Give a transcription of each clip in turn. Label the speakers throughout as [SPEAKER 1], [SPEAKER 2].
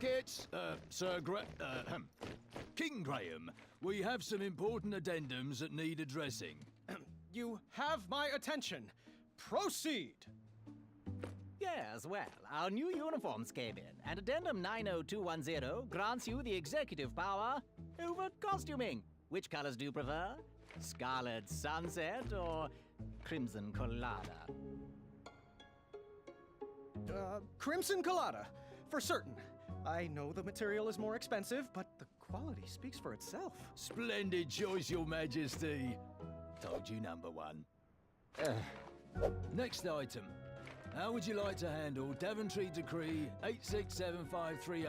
[SPEAKER 1] Rockets, King Graham, we have some important addendums that need addressing.
[SPEAKER 2] You have my attention. Proceed!
[SPEAKER 3] Yes, well, our new uniforms came in, and Addendum 90210 grants you the executive power over costuming. Which colors do you prefer? Scarlet Sunset or Crimson Colada?
[SPEAKER 2] Crimson Colada, for certain. I know the material is more expensive, but the quality speaks for itself.
[SPEAKER 1] Splendid choice, Your Majesty. Told you, number one. Next item. How would you like to handle Daventry Decree 867530?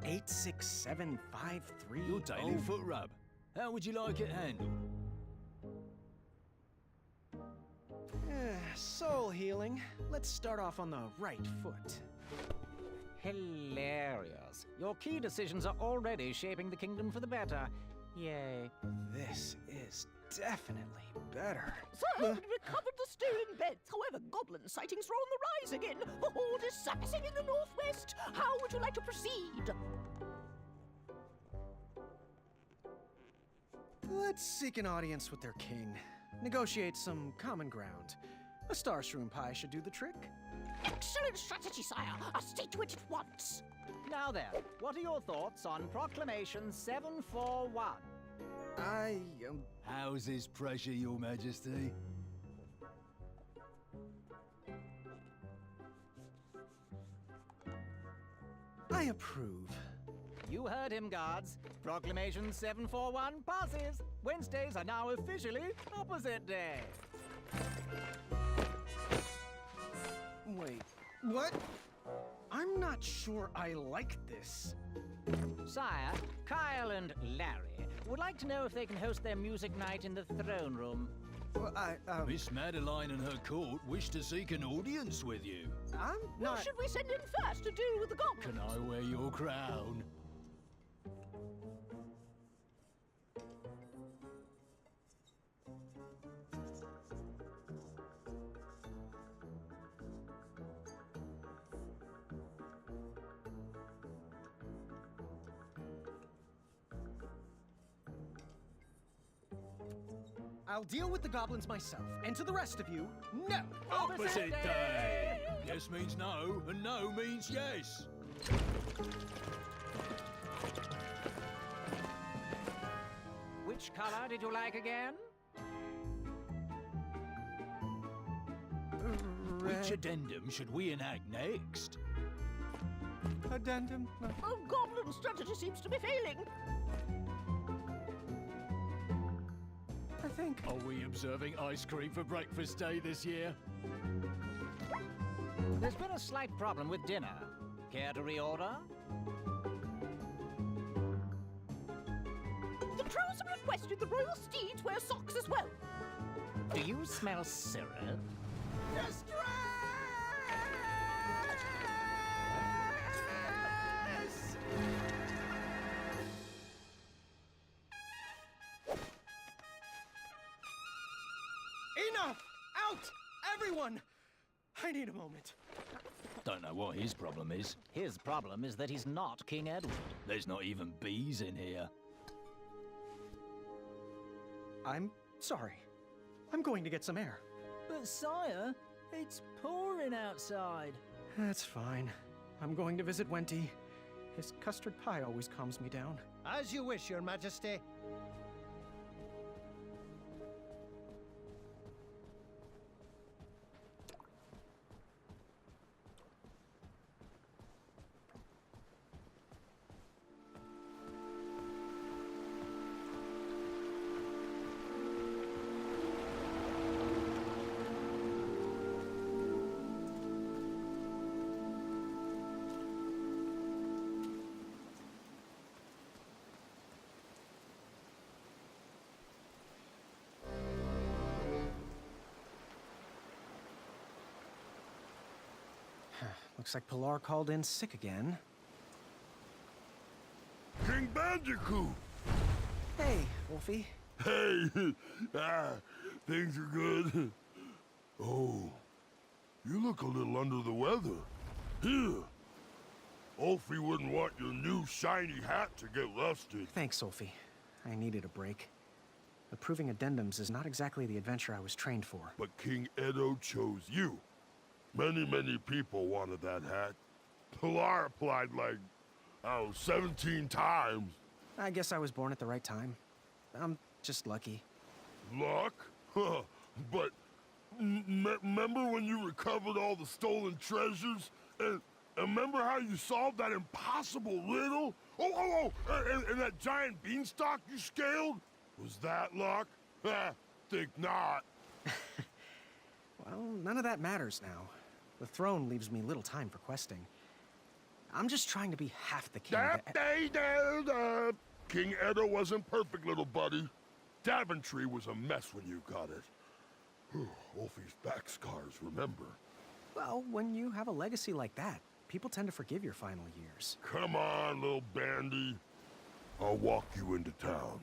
[SPEAKER 2] 867530?
[SPEAKER 1] Your daily foot rub. How would you like it handled?
[SPEAKER 2] Soul healing. Let's start off on the right foot.
[SPEAKER 3] Hilarious. Your key decisions are already shaping the kingdom for the better. Yay.
[SPEAKER 2] This is definitely better.
[SPEAKER 4] Sir, we recovered the stolen beds. However, goblin sightings are on the rise again. The horde is surfacing in the northwest. How would you like to proceed?
[SPEAKER 2] Let's seek an audience with their king. Negotiate some common ground. A star shroom pie should do the trick.
[SPEAKER 4] Excellent strategy, sire. I'll stick to it at once.
[SPEAKER 3] Now then, what are your thoughts on Proclamation 741?
[SPEAKER 1] How's this pressure, Your Majesty?
[SPEAKER 2] I approve.
[SPEAKER 3] You heard him, guards. Proclamation 741 passes. Wednesdays are now officially opposite day.
[SPEAKER 2] Wait, what? I'm not sure I like this.
[SPEAKER 3] Sire, Kyle and Larry would like to know if they can host their music night in the throne room.
[SPEAKER 2] Well,
[SPEAKER 1] Miss Madeline and her court wish to seek an audience with you.
[SPEAKER 2] I'm
[SPEAKER 4] Who
[SPEAKER 2] not...
[SPEAKER 4] should we send in first to deal with the goblins?
[SPEAKER 1] Can I wear your crown?
[SPEAKER 2] I'll deal with the goblins myself. And to the rest of you, no!
[SPEAKER 1] Opposite day! Yes means no, and no means yes.
[SPEAKER 3] Which color did you like again?
[SPEAKER 1] Which addendum should we enact next?
[SPEAKER 2] Addendum? No.
[SPEAKER 4] Oh, goblin strategy seems to be failing.
[SPEAKER 2] I think...
[SPEAKER 1] Are we observing ice cream for breakfast day this year?
[SPEAKER 3] There's been a slight problem with dinner. Care to reorder?
[SPEAKER 4] The trolls have requested the royal steeds wear socks as well.
[SPEAKER 3] Do you smell syrup?
[SPEAKER 2] Enough! Out! Everyone! I need a moment.
[SPEAKER 1] Don't know what his problem is.
[SPEAKER 3] His problem is that he's not King Edward.
[SPEAKER 1] There's not even bees in here.
[SPEAKER 2] I'm sorry. I'm going to get some air.
[SPEAKER 3] But sire, it's pouring outside.
[SPEAKER 2] That's fine. I'm going to visit Wenty. His custard pie always calms me down.
[SPEAKER 5] As you wish, Your Majesty.
[SPEAKER 2] Looks like Pilar called in sick again.
[SPEAKER 6] King Bandicoot!
[SPEAKER 2] Hey, Wolfie.
[SPEAKER 6] Hey! Things are good. Oh, you look a little under the weather. Here, Ulfie wouldn't want your new shiny hat to get rusted.
[SPEAKER 2] Thanks, Sophie. I needed a break. Approving addendums is not exactly the adventure I was trained for.
[SPEAKER 6] But King Edo chose you. Many people wanted that hat. Pilar applied like, 17 times.
[SPEAKER 2] I guess I was born at the right time. I'm just lucky.
[SPEAKER 6] Luck? Huh. But remember when you recovered all the stolen treasures? And remember how you solved that impossible riddle? And that giant beanstalk you scaled? Was that luck? Think not.
[SPEAKER 2] Well, none of that matters now. The throne leaves me little time for questing. I'm just trying to be half the king.
[SPEAKER 6] King Edo wasn't perfect, little buddy. Daventry was a mess when you got it. Wolfie's back scars, remember?
[SPEAKER 2] Well, when you have a legacy like that, people tend to forgive your final years.
[SPEAKER 6] Come on, little bandy. I'll walk you into town.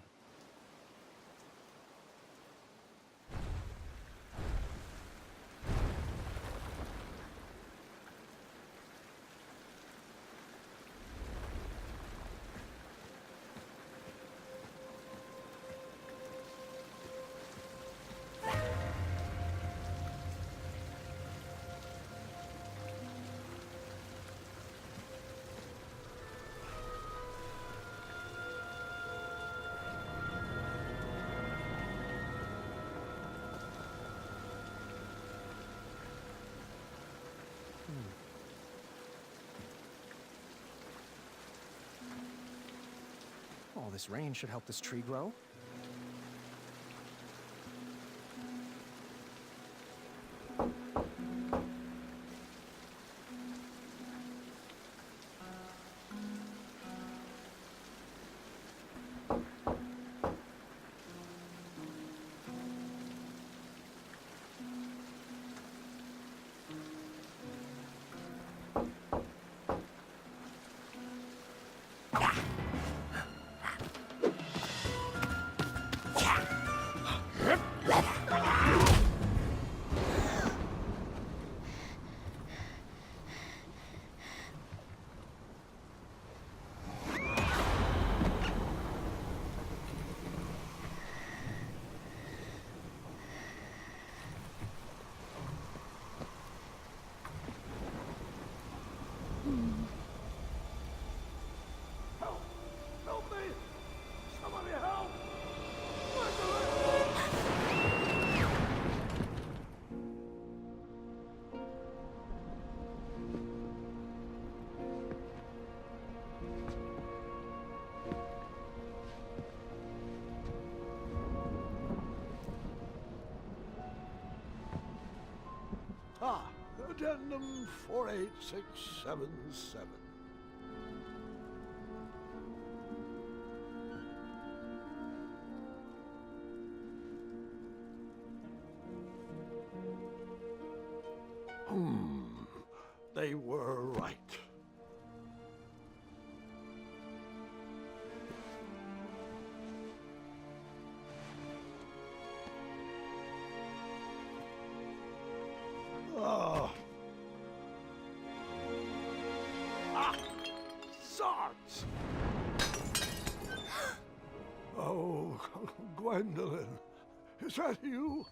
[SPEAKER 2] All this rain should help this tree grow.
[SPEAKER 6] Help me! Somebody help! Addendum 48677. They were right. Zots! Oh, Gwendolyn, is that you?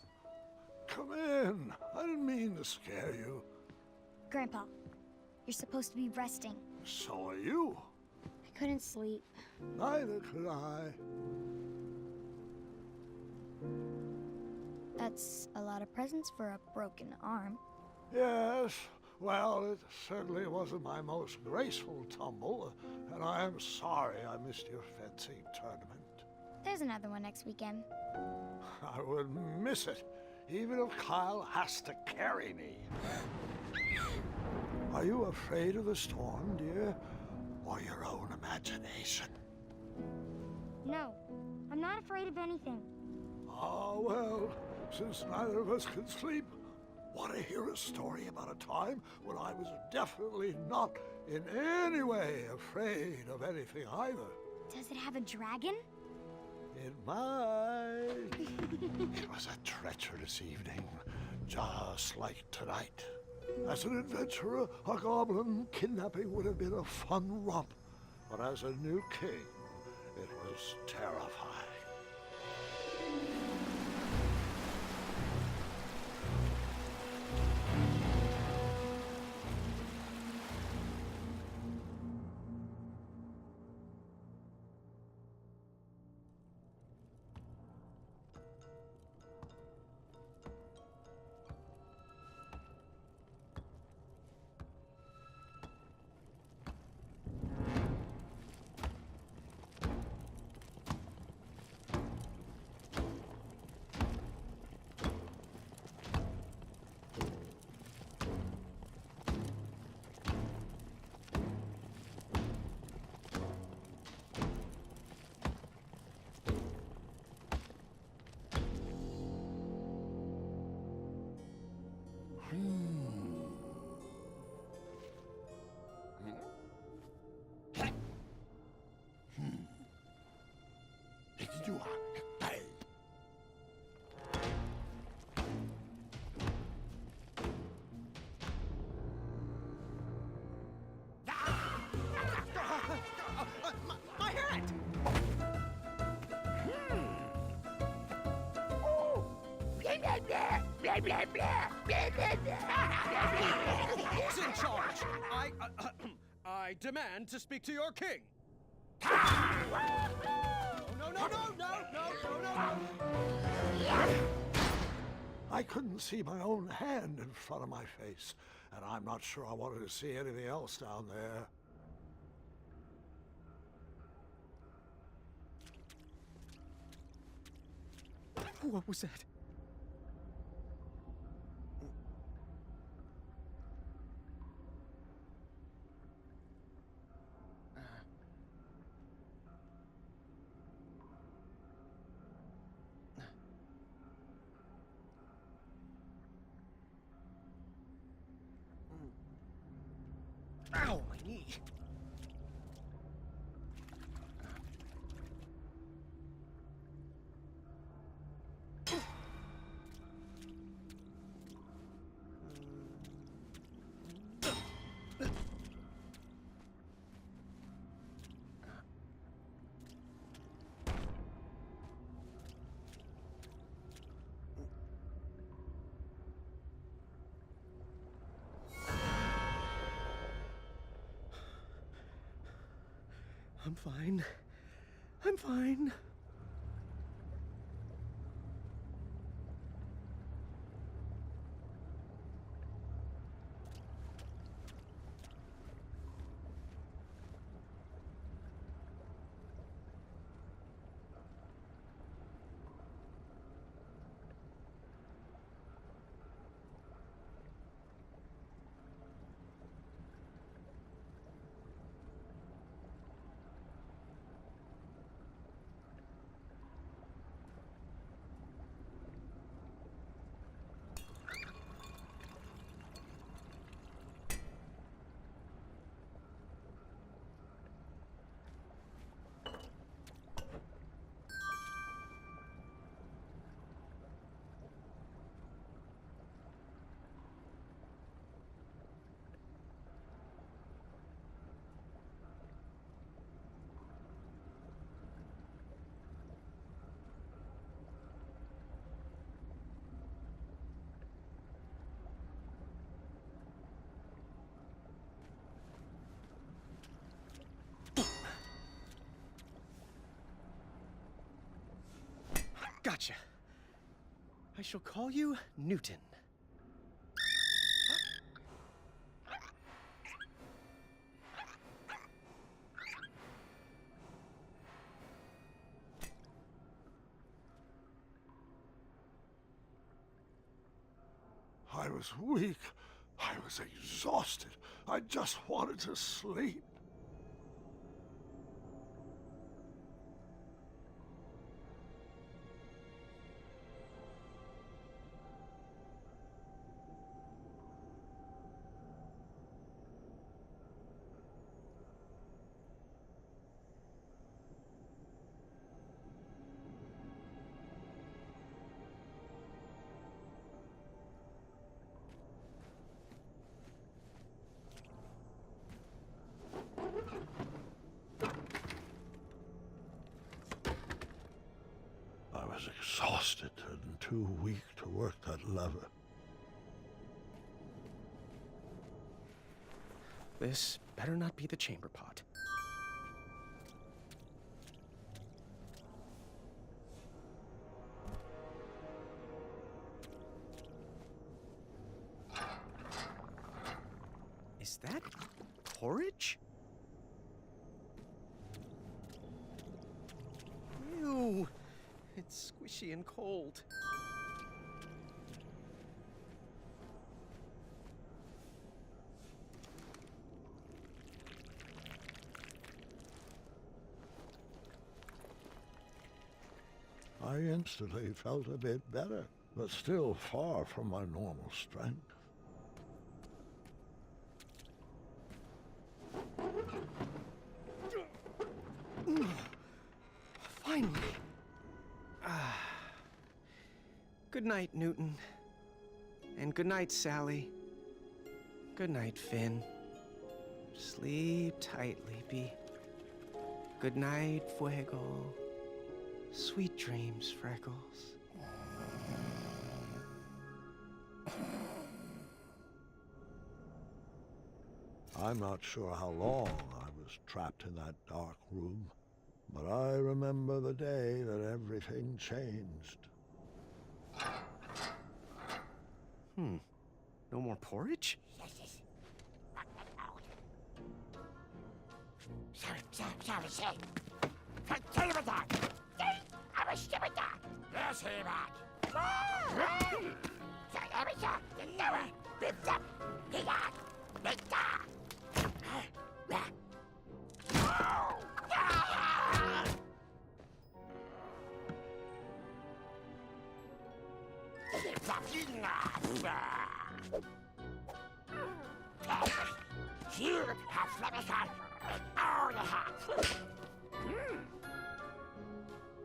[SPEAKER 6] Come in. I didn't mean to scare you.
[SPEAKER 7] Grandpa, you're supposed to be resting.
[SPEAKER 6] So are you.
[SPEAKER 7] I couldn't sleep.
[SPEAKER 6] Neither could I.
[SPEAKER 7] That's a lot of presents for a broken arm.
[SPEAKER 6] Yes, well, it certainly wasn't my most graceful tumble, and I am sorry I missed your fencing tournament.
[SPEAKER 7] There's another one next weekend.
[SPEAKER 6] I would miss it, even if Kyle has to carry me. Are you afraid of the storm, dear? Or your own imagination?
[SPEAKER 7] No, I'm not afraid of anything.
[SPEAKER 6] Ah, well, since neither of us can sleep, want to hear a story about a time when I was definitely not in any way afraid of anything either?
[SPEAKER 7] Does it have a dragon?
[SPEAKER 6] It might. It was a treacherous evening, just like tonight.
[SPEAKER 8] As an adventurer, a goblin kidnapping would have been a fun romp. But as a new king, it was terrifying.
[SPEAKER 2] My hat! Who's in charge? I demand to speak to your king. No.
[SPEAKER 8] I couldn't see my own hand in front of my face, and I'm not sure I wanted to see anything else down there.
[SPEAKER 2] What was that? Ow, my knee. I'm fine. I'm fine. Gotcha. I shall call you Newton.
[SPEAKER 8] I was weak. I was exhausted. I just wanted to sleep. was exhausted and too weak to work that lever.
[SPEAKER 2] This better not be the chamber pot. Is that porridge? Ew, it's squishy and cold.
[SPEAKER 8] I instantly felt a bit better, but still far from my normal strength.
[SPEAKER 2] Finally. Good night, Newton. And good night, Sally. Good night, Finn. Sleep tight, Leapy. Good night, Fuego. Sweet dreams, Freckles.
[SPEAKER 8] I'm not sure how long I was trapped in that dark room, but I remember the day that everything changed.
[SPEAKER 2] No more porridge?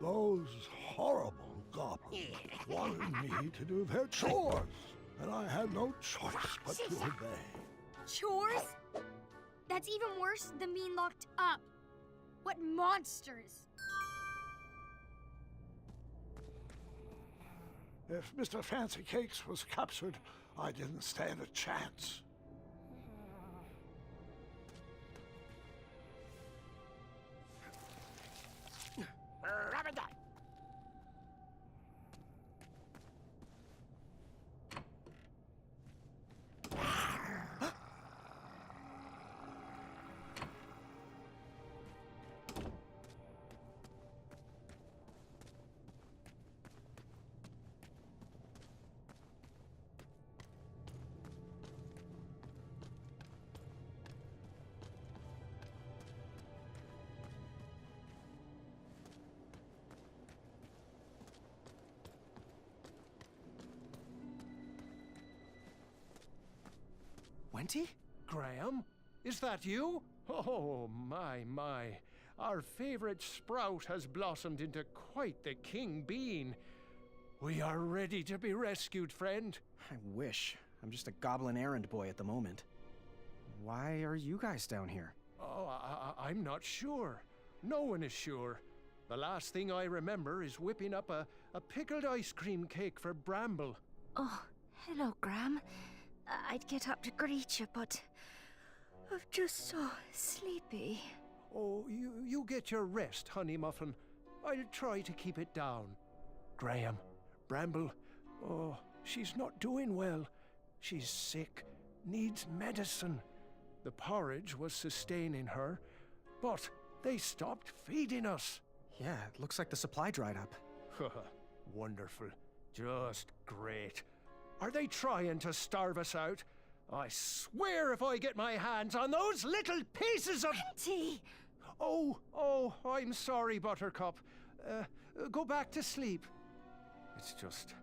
[SPEAKER 8] Those horrible goblins wanted me to do their chores, and I had no choice but to obey.
[SPEAKER 7] Chores? That's even worse than being locked up. What monsters!
[SPEAKER 8] If Mr. Fancy Cakes was captured, I didn't stand a chance.
[SPEAKER 2] Wenty?
[SPEAKER 5] Graham, is that you? Oh, my. Our favorite sprout has blossomed into quite the king bean. We are ready to be rescued, friend.
[SPEAKER 2] I wish. I'm just a goblin errand boy at the moment. Why are you guys down here?
[SPEAKER 5] Oh, I'm not sure. No one is sure. The last thing I remember is whipping up a pickled ice cream cake for Bramble.
[SPEAKER 9] Oh, hello, Graham. I'd get up to greet you, but I'm just so sleepy.
[SPEAKER 5] Oh, you get your rest, Honey Muffin. I'll try to keep it down. Graham, Bramble, oh, she's not doing well. She's sick, needs medicine. The porridge was sustaining her, but they stopped feeding us.
[SPEAKER 2] Yeah, it looks like the supply dried up.
[SPEAKER 5] Wonderful. Just great. Are they trying to starve us out? I swear if I get my hands on those little pieces of...
[SPEAKER 9] Auntie!
[SPEAKER 5] Oh, I'm sorry, Buttercup. Go back to sleep. It's just...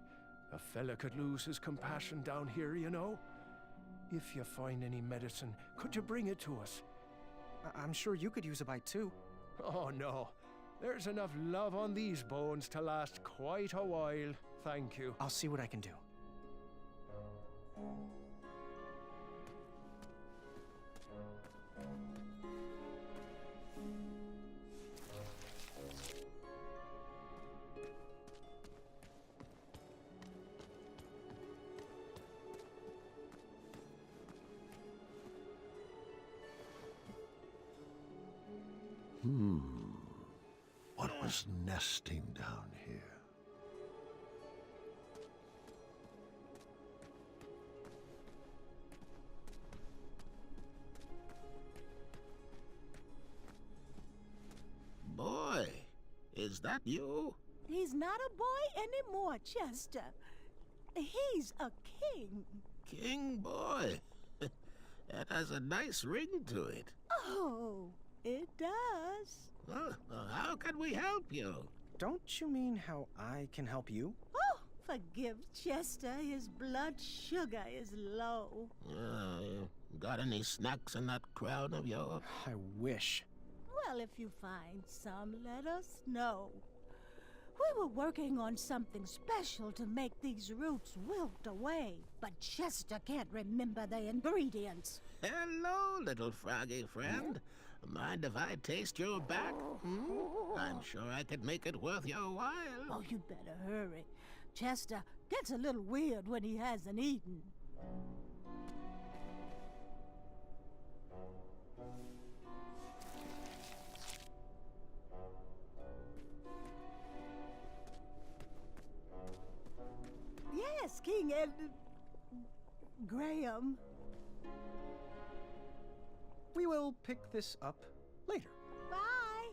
[SPEAKER 5] a fella could lose his compassion down here, you know? If you find any medicine, could you bring it to us?
[SPEAKER 2] I'm sure you could use a bite too.
[SPEAKER 5] Oh, no. There's enough love on these bones to last quite a while. Thank you.
[SPEAKER 2] I'll see what I can do.
[SPEAKER 8] was nesting down here.
[SPEAKER 10] Boy, is that you?
[SPEAKER 4] He's not a boy anymore, Chester. He's a king.
[SPEAKER 10] King Boy. That has a nice ring to it.
[SPEAKER 4] Oh, it does.
[SPEAKER 10] Well, how can we help you?
[SPEAKER 2] Don't you mean how I can help you?
[SPEAKER 4] Oh, forgive Chester. His blood sugar is low.
[SPEAKER 10] Got any snacks in that crown of yours?
[SPEAKER 2] I wish.
[SPEAKER 4] Well, if you find some, let us know. We were working on something special to make these roots wilt away, but Chester can't remember the ingredients.
[SPEAKER 10] Hello, little froggy friend. Mind if I taste your back? I'm sure I could make it worth your while.
[SPEAKER 4] Oh, you'd better hurry. Chester gets a little weird when he hasn't eaten. Yes, King Ed... Graham.
[SPEAKER 2] We will pick this up later.
[SPEAKER 4] Bye.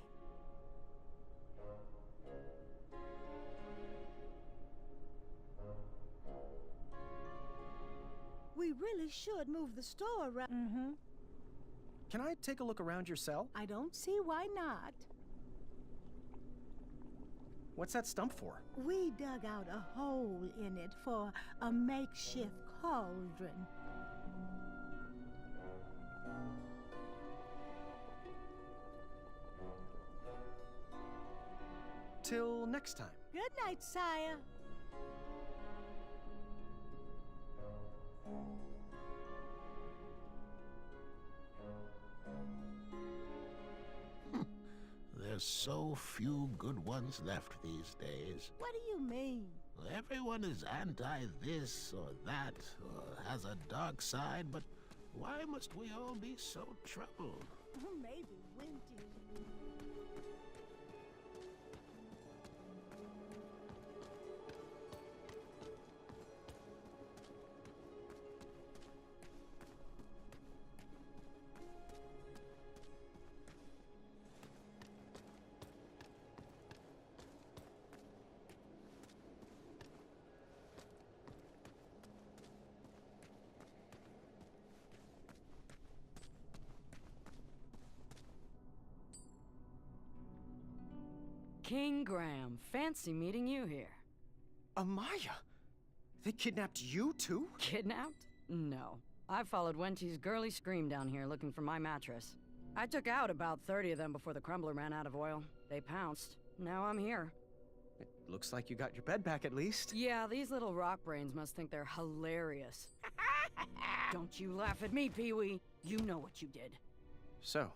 [SPEAKER 4] We really should move the store around.
[SPEAKER 2] Can I take a look around your cell?
[SPEAKER 4] I don't see why not.
[SPEAKER 2] What's that stump for?
[SPEAKER 4] We dug out a hole in it for a makeshift cauldron.
[SPEAKER 2] Till next time.
[SPEAKER 4] Good night, sire.
[SPEAKER 10] There's so few good ones left these days.
[SPEAKER 4] What do you mean?
[SPEAKER 10] Everyone is anti-this or that, or has a dark side, but why must we all be so troubled?
[SPEAKER 4] Maybe Winty.
[SPEAKER 11] King Graham, fancy meeting you here.
[SPEAKER 2] Amaya! They kidnapped you too?
[SPEAKER 11] Kidnapped? No. I followed Wenty's girly scream down here looking for my mattress. I took out about 30 of them before the crumbler ran out of oil. They pounced. Now I'm here.
[SPEAKER 2] It looks like you got your bed back at least.
[SPEAKER 11] Yeah, these little rock brains must think they're hilarious. Don't you laugh at me, Pee-wee. You know what you did.
[SPEAKER 2] So,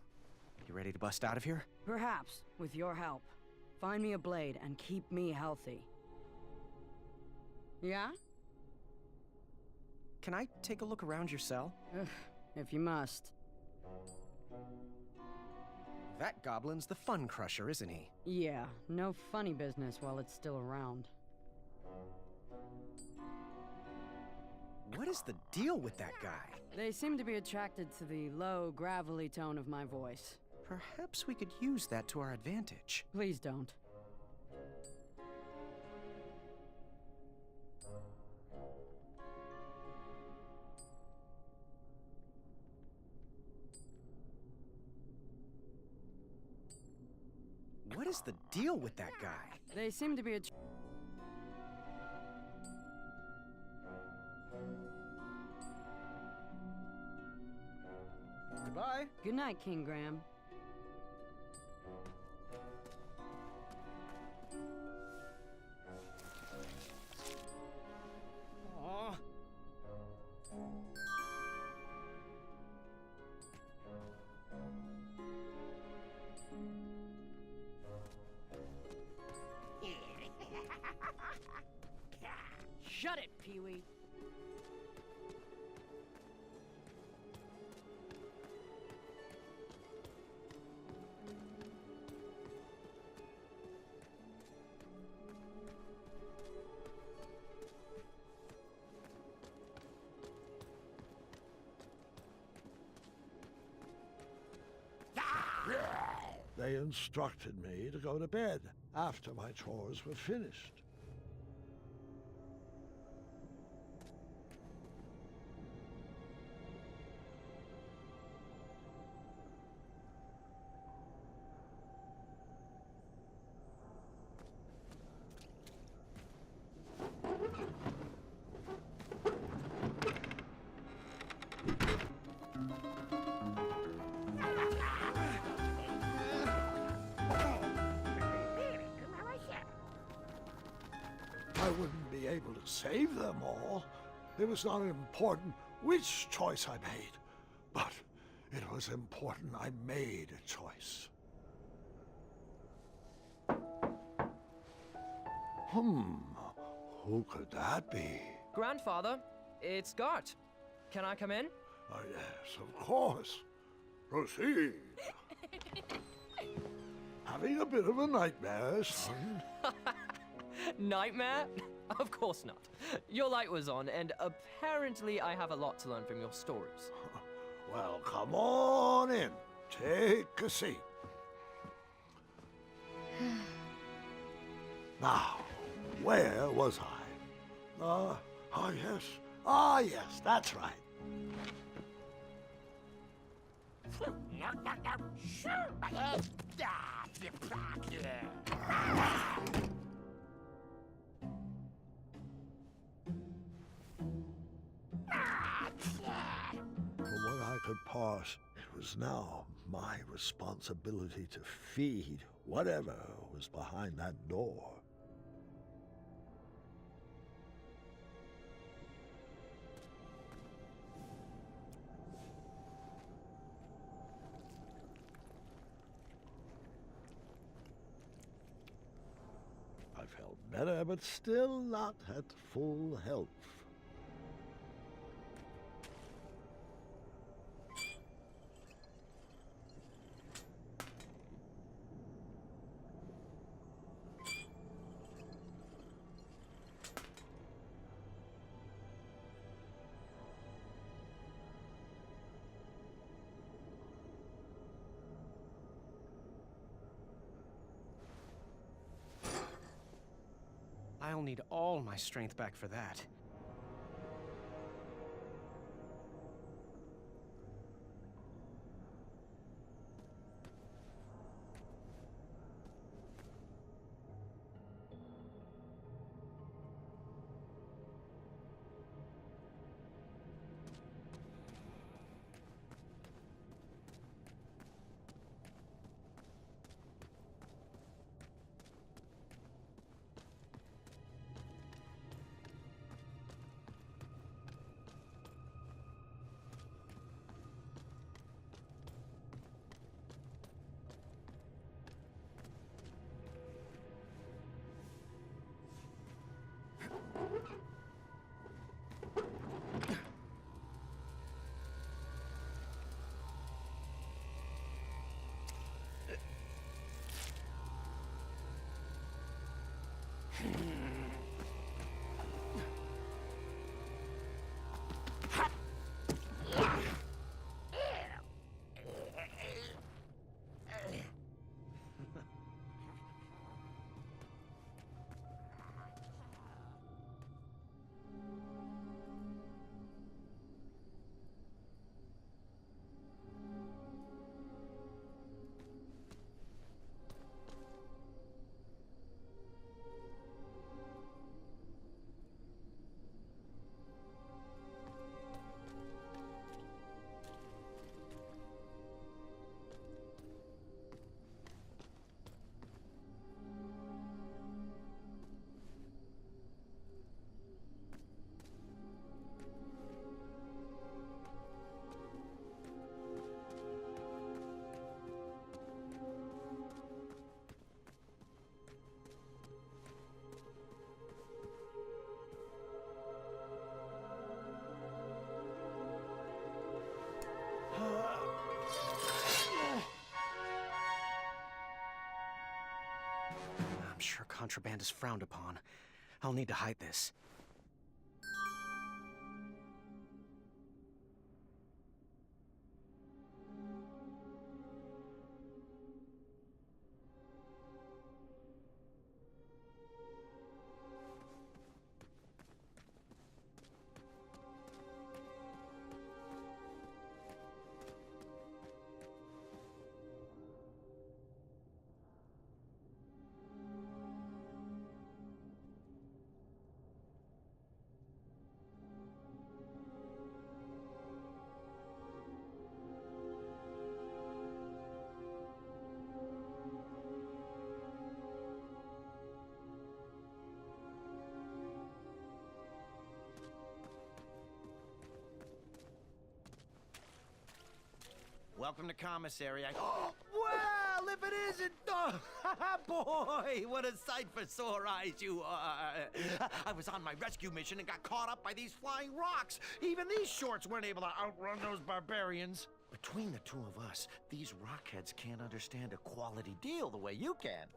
[SPEAKER 2] you ready to bust out of here?
[SPEAKER 11] Perhaps, with your help. Find me a blade and keep me healthy. Yeah?
[SPEAKER 2] Can I take a look around your cell?
[SPEAKER 11] If you must.
[SPEAKER 2] That goblin's the fun crusher, isn't he?
[SPEAKER 11] Yeah, no funny business while it's still around.
[SPEAKER 2] What is the deal with that guy?
[SPEAKER 11] They seem to be attracted to the low, gravelly tone of my voice.
[SPEAKER 2] Perhaps we could use that to our advantage.
[SPEAKER 11] Please don't.
[SPEAKER 2] What is the deal with that guy?
[SPEAKER 11] They seem to be
[SPEAKER 2] Goodbye.
[SPEAKER 11] Good night, King Graham.
[SPEAKER 2] Aw.
[SPEAKER 11] Shut it, Pee-wee.
[SPEAKER 8] they instructed me to go to bed after my chores were finished. I wouldn't be able to save them all. It was not important which choice I made, but it was important I made a choice. Who could that be?
[SPEAKER 12] Grandfather, it's Gart. Can I come in?
[SPEAKER 8] Yes, of course. Proceed. Having a bit of a nightmare, son?
[SPEAKER 12] Nightmare? Of course not. Your light was on, and apparently I have a lot to learn from your stories.
[SPEAKER 8] Well, come on in. Take a seat. Now, where was I? Yes. Ah, yes, that's right. From what I could parse, it was now my responsibility to feed whatever was behind that door. I felt better, but still not at full health.
[SPEAKER 2] I'll need all my strength back for that. I'm sure contraband is frowned upon. I'll need to hide this.
[SPEAKER 13] Welcome to commissary. Well, if it isn't... Oh, boy, what a sight for sore eyes you are. I was on my rescue mission and got caught up by these flying rocks. Even these shorts weren't able to outrun those barbarians. Between the two of us, these rockheads can't understand a quality deal the way you can.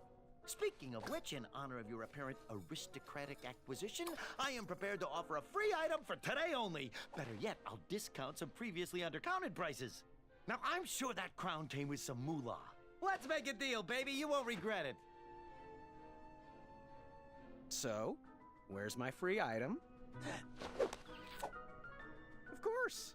[SPEAKER 13] Speaking of which, in honor of your apparent aristocratic acquisition, I am prepared to offer a free item for today only. Better yet, I'll discount some previously undercounted prices. Now, I'm sure that crown came with some moolah. Let's make a deal, baby. You won't regret it.
[SPEAKER 2] So, where's my free item? Of course.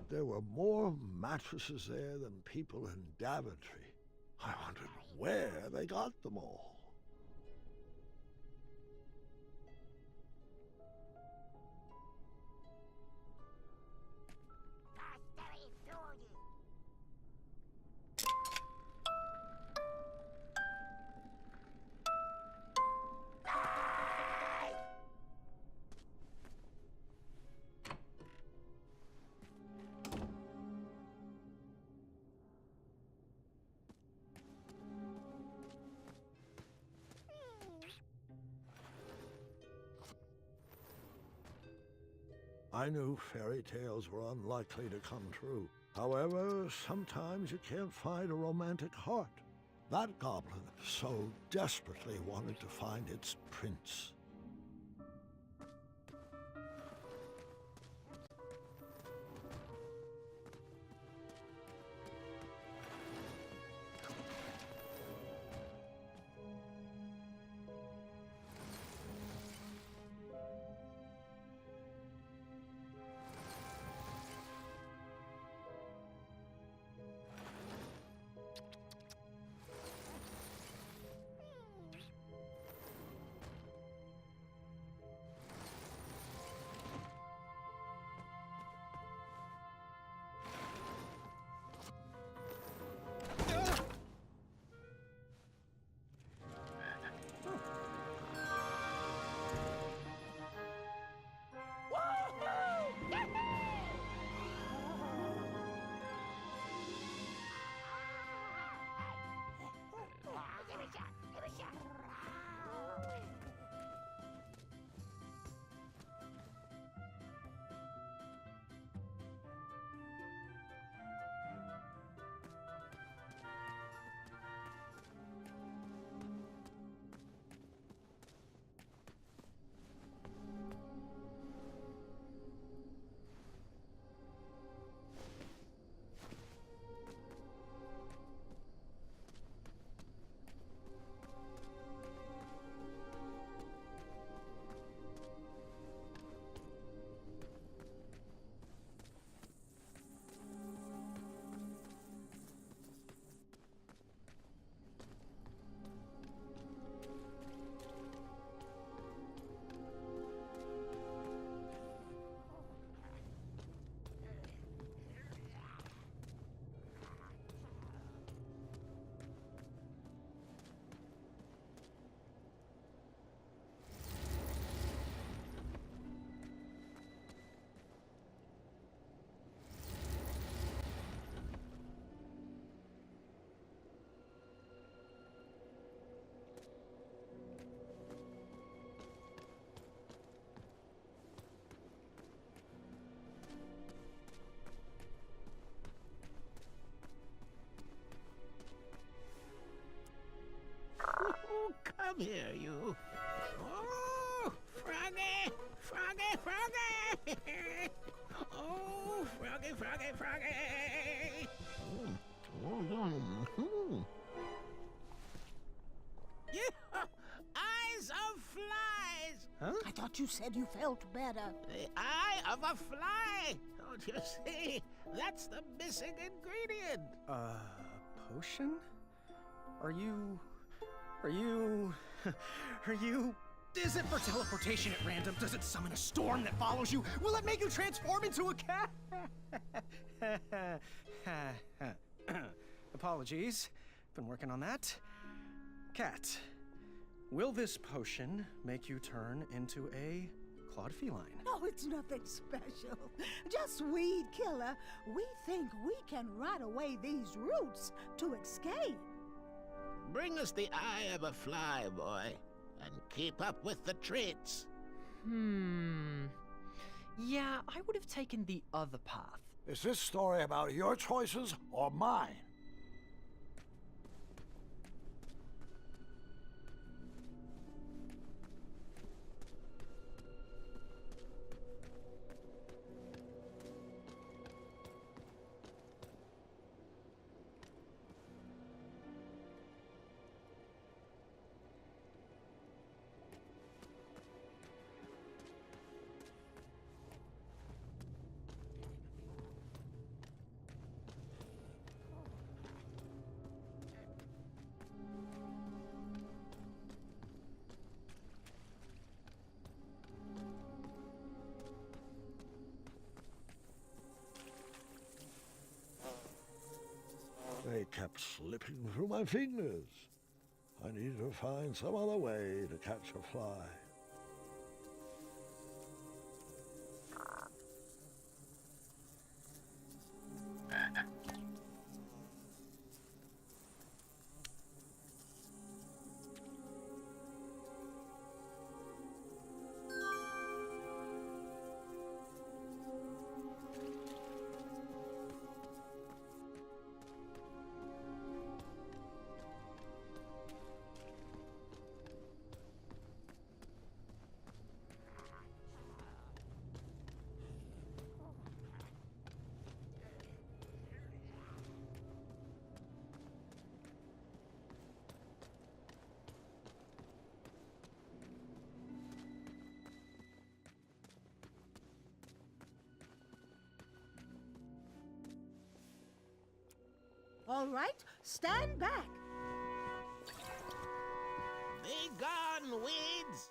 [SPEAKER 8] There were more mattresses there than people in Daventry. I wondered where they got them all. I knew fairy tales were unlikely to come true. However, sometimes you can't find a romantic heart. That goblin so desperately wanted to find its prince.
[SPEAKER 10] Come here, you. Oh, Froggy! Froggy, Froggy! Oh, Froggy, Froggy, Froggy! Yeah, eyes of flies!
[SPEAKER 2] Huh?
[SPEAKER 4] I thought you said you felt better.
[SPEAKER 10] The eye of a fly! Don't you see? That's the missing ingredient!
[SPEAKER 2] Potion? Are you... Is it for teleportation at random? Does it summon a storm that follows you? Will it make you transform into a cat? Apologies. Been working on that. Cat, will this potion make you turn into a clawed feline?
[SPEAKER 4] No, it's nothing special. Just weed killer. We think we can rot away these roots to escape.
[SPEAKER 10] Bring us the eye of a fly, boy, and keep up with the treats.
[SPEAKER 12] Yeah, I would have taken the other path.
[SPEAKER 8] Is this story about your choices or mine? They kept slipping through my fingers. I need to find some other way to catch a fly.
[SPEAKER 4] All right, stand back.
[SPEAKER 10] Be gone, weeds!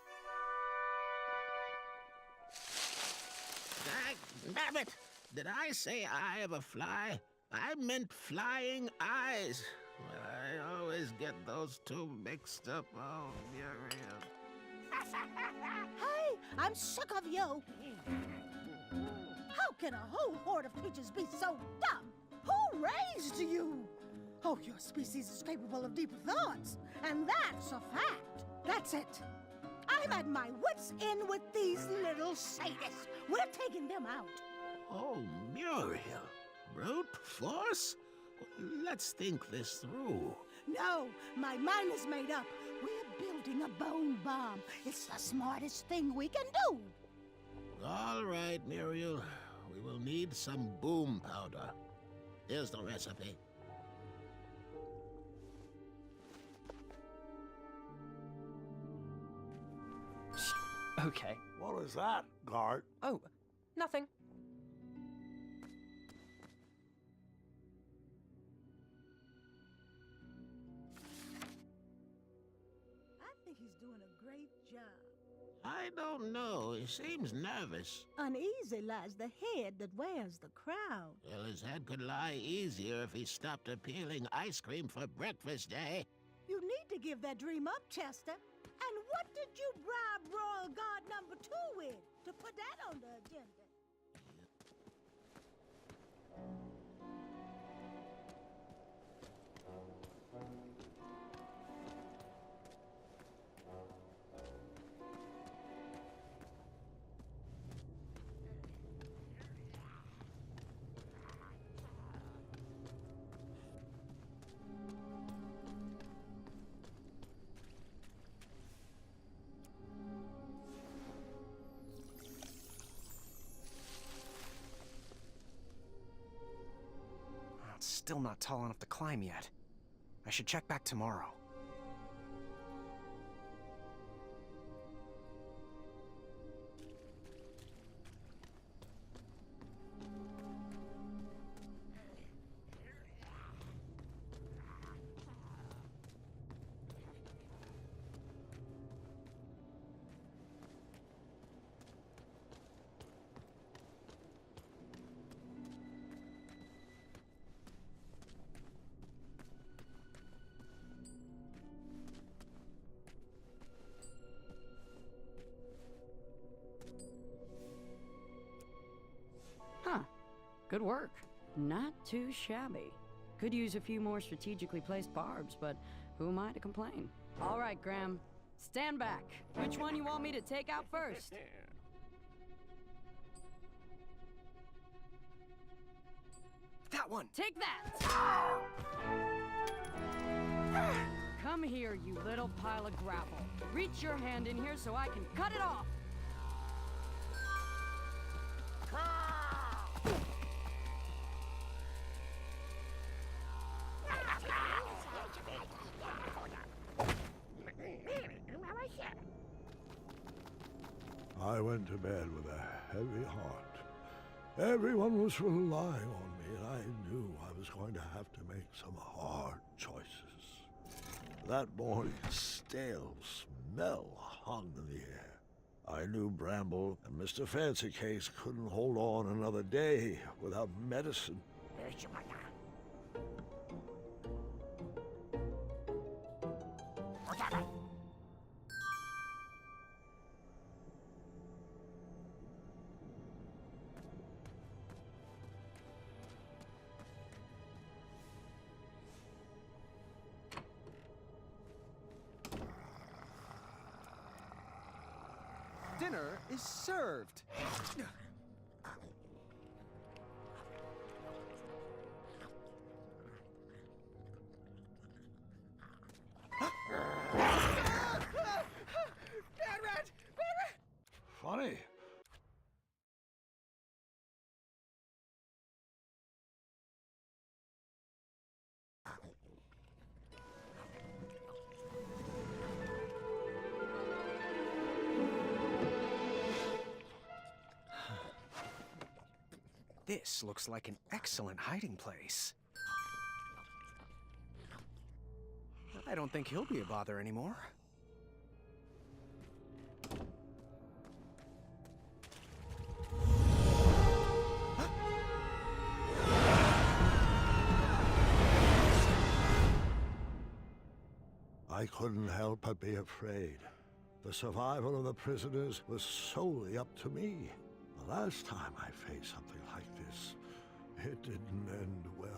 [SPEAKER 10] Damn it! Did I say eye of a fly? I meant flying eyes. I always get those two mixed up. Oh, Muriel.
[SPEAKER 4] Hey, I'm sick of you. How can a whole horde of creatures be so dumb? Who raised you? Oh, your species is capable of deeper thoughts, and that's a fact. That's it. I'm at my wits' end with these little sadists. We're taking them out.
[SPEAKER 10] Oh, Muriel. Brute force? Let's think this through.
[SPEAKER 4] No, my mind is made up. We're building a bone bomb. It's the smartest thing we can do.
[SPEAKER 10] All right, Muriel. We will need some boom powder. Here's the recipe.
[SPEAKER 12] Okay.
[SPEAKER 8] What is that, Gart?
[SPEAKER 12] Oh, nothing.
[SPEAKER 4] I think he's doing a great job.
[SPEAKER 10] I don't know. He seems nervous.
[SPEAKER 4] Uneasy lies the head that wears the crown.
[SPEAKER 10] Well, his head could lie easier if he stopped appealing ice cream for breakfast, eh?
[SPEAKER 4] You need to give that dream up, Chester. And what did you bribe Royal Guard number 2 with to put that on the agenda?
[SPEAKER 2] still not tall enough to climb yet. I should check back tomorrow.
[SPEAKER 11] Huh. Good work. Not too shabby. Could use a few more strategically placed barbs, but who am I to complain? All right, Graham. Stand back. Which one you want me to take out first?
[SPEAKER 2] That one!
[SPEAKER 11] Take that! Come here, you little pile of gravel. Reach your hand in here so I can cut it off!
[SPEAKER 8] I went to bed with a heavy heart. Everyone was relying on me, and I knew I was going to have to make some hard choices. That morning, a stale smell hung in the air. I knew Bramble and Mr. Fancy Case couldn't hold on another day without medicine.
[SPEAKER 2] Dinner is served.
[SPEAKER 8] Funny.
[SPEAKER 2] This looks like an excellent hiding place. I don't think he'll be a bother anymore.
[SPEAKER 8] I couldn't help but be afraid. The survival of the prisoners was solely up to me. The last time I faced something like this, it didn't end well.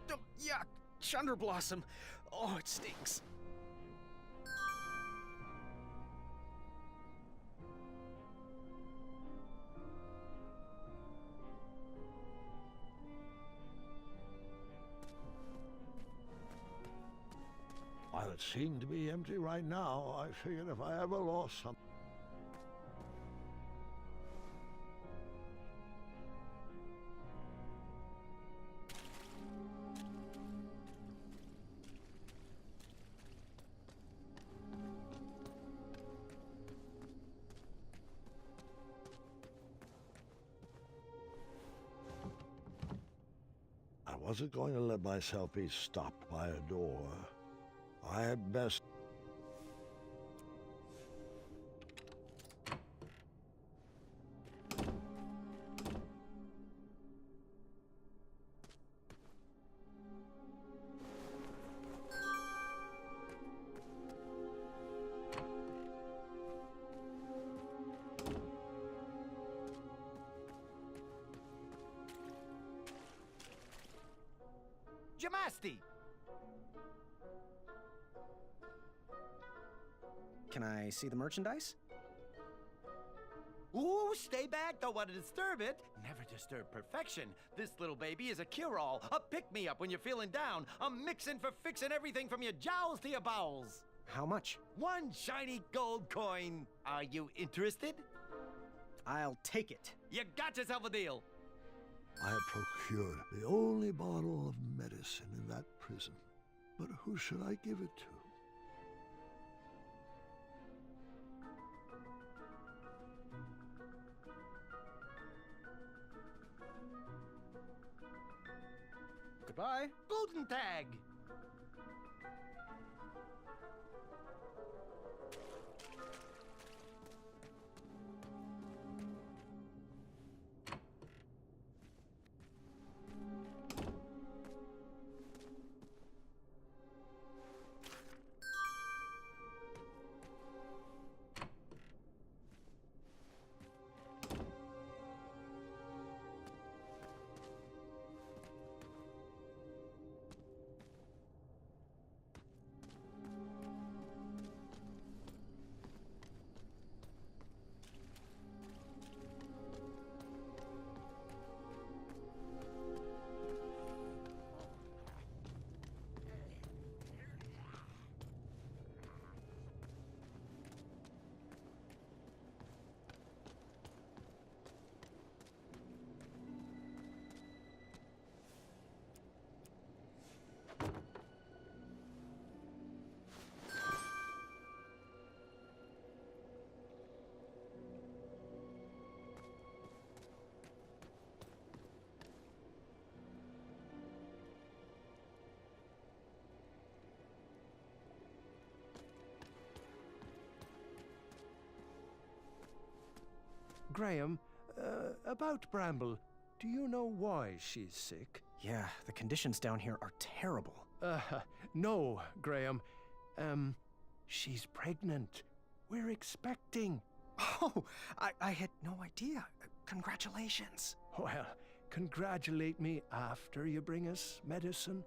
[SPEAKER 2] Oh, yuck! Chunderblossom! Oh, it stinks.
[SPEAKER 8] While it seemed to be empty right now, I figured if I ever lost something. I wasn't going to let myself be stopped by a door. I had best...
[SPEAKER 13] Jamasty!
[SPEAKER 2] Can I see the merchandise?
[SPEAKER 13] Ooh, stay back, don't want to disturb it. Never disturb perfection. This little baby is a cure-all, a pick-me-up when you're feeling down, a mixin' for fixing everything from your jowls to your bowels.
[SPEAKER 2] How much?
[SPEAKER 13] 1 shiny gold coin. Are you interested?
[SPEAKER 2] I'll take it.
[SPEAKER 13] You got yourself a deal.
[SPEAKER 8] I have procured the only bottle of medicine in that prison. But who should I give it to?
[SPEAKER 2] Goodbye.
[SPEAKER 13] Guten Tag.
[SPEAKER 5] Graham, about Bramble, do you know why she's sick?
[SPEAKER 2] Yeah, the conditions down here are terrible.
[SPEAKER 5] No, Graham. She's pregnant. We're expecting.
[SPEAKER 2] Oh, I had no idea. Congratulations.
[SPEAKER 5] Well, congratulate me after you bring us medicine.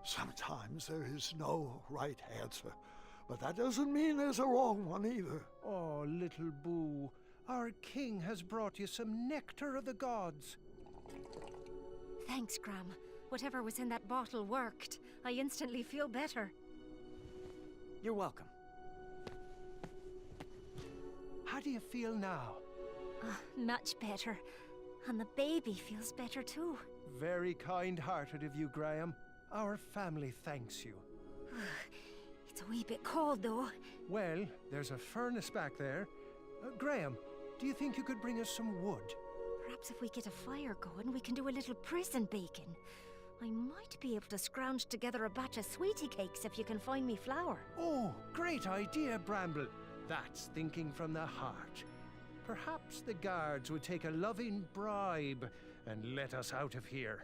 [SPEAKER 8] Sometimes there is no right answer, but that doesn't mean there's a wrong one either.
[SPEAKER 5] Oh, little Boo, our king has brought you some nectar of the gods.
[SPEAKER 9] Thanks, Gram. Whatever was in that bottle worked. I instantly feel better.
[SPEAKER 2] You're welcome.
[SPEAKER 5] How do you feel now?
[SPEAKER 9] Much better. And the baby feels better too.
[SPEAKER 5] Very kind-hearted of you, Graham. Our family thanks you.
[SPEAKER 9] It's a wee bit cold, though.
[SPEAKER 5] Well, there's a furnace back there. Graham, do you think you could bring us some wood?
[SPEAKER 9] Perhaps if we get a fire going, we can do a little prison baking. I might be able to scrounge together a batch of sweetie cakes if you can find me flour.
[SPEAKER 5] Oh, great idea, Bramble. That's thinking from the heart. Perhaps the guards would take a loving bribe and let us out of here.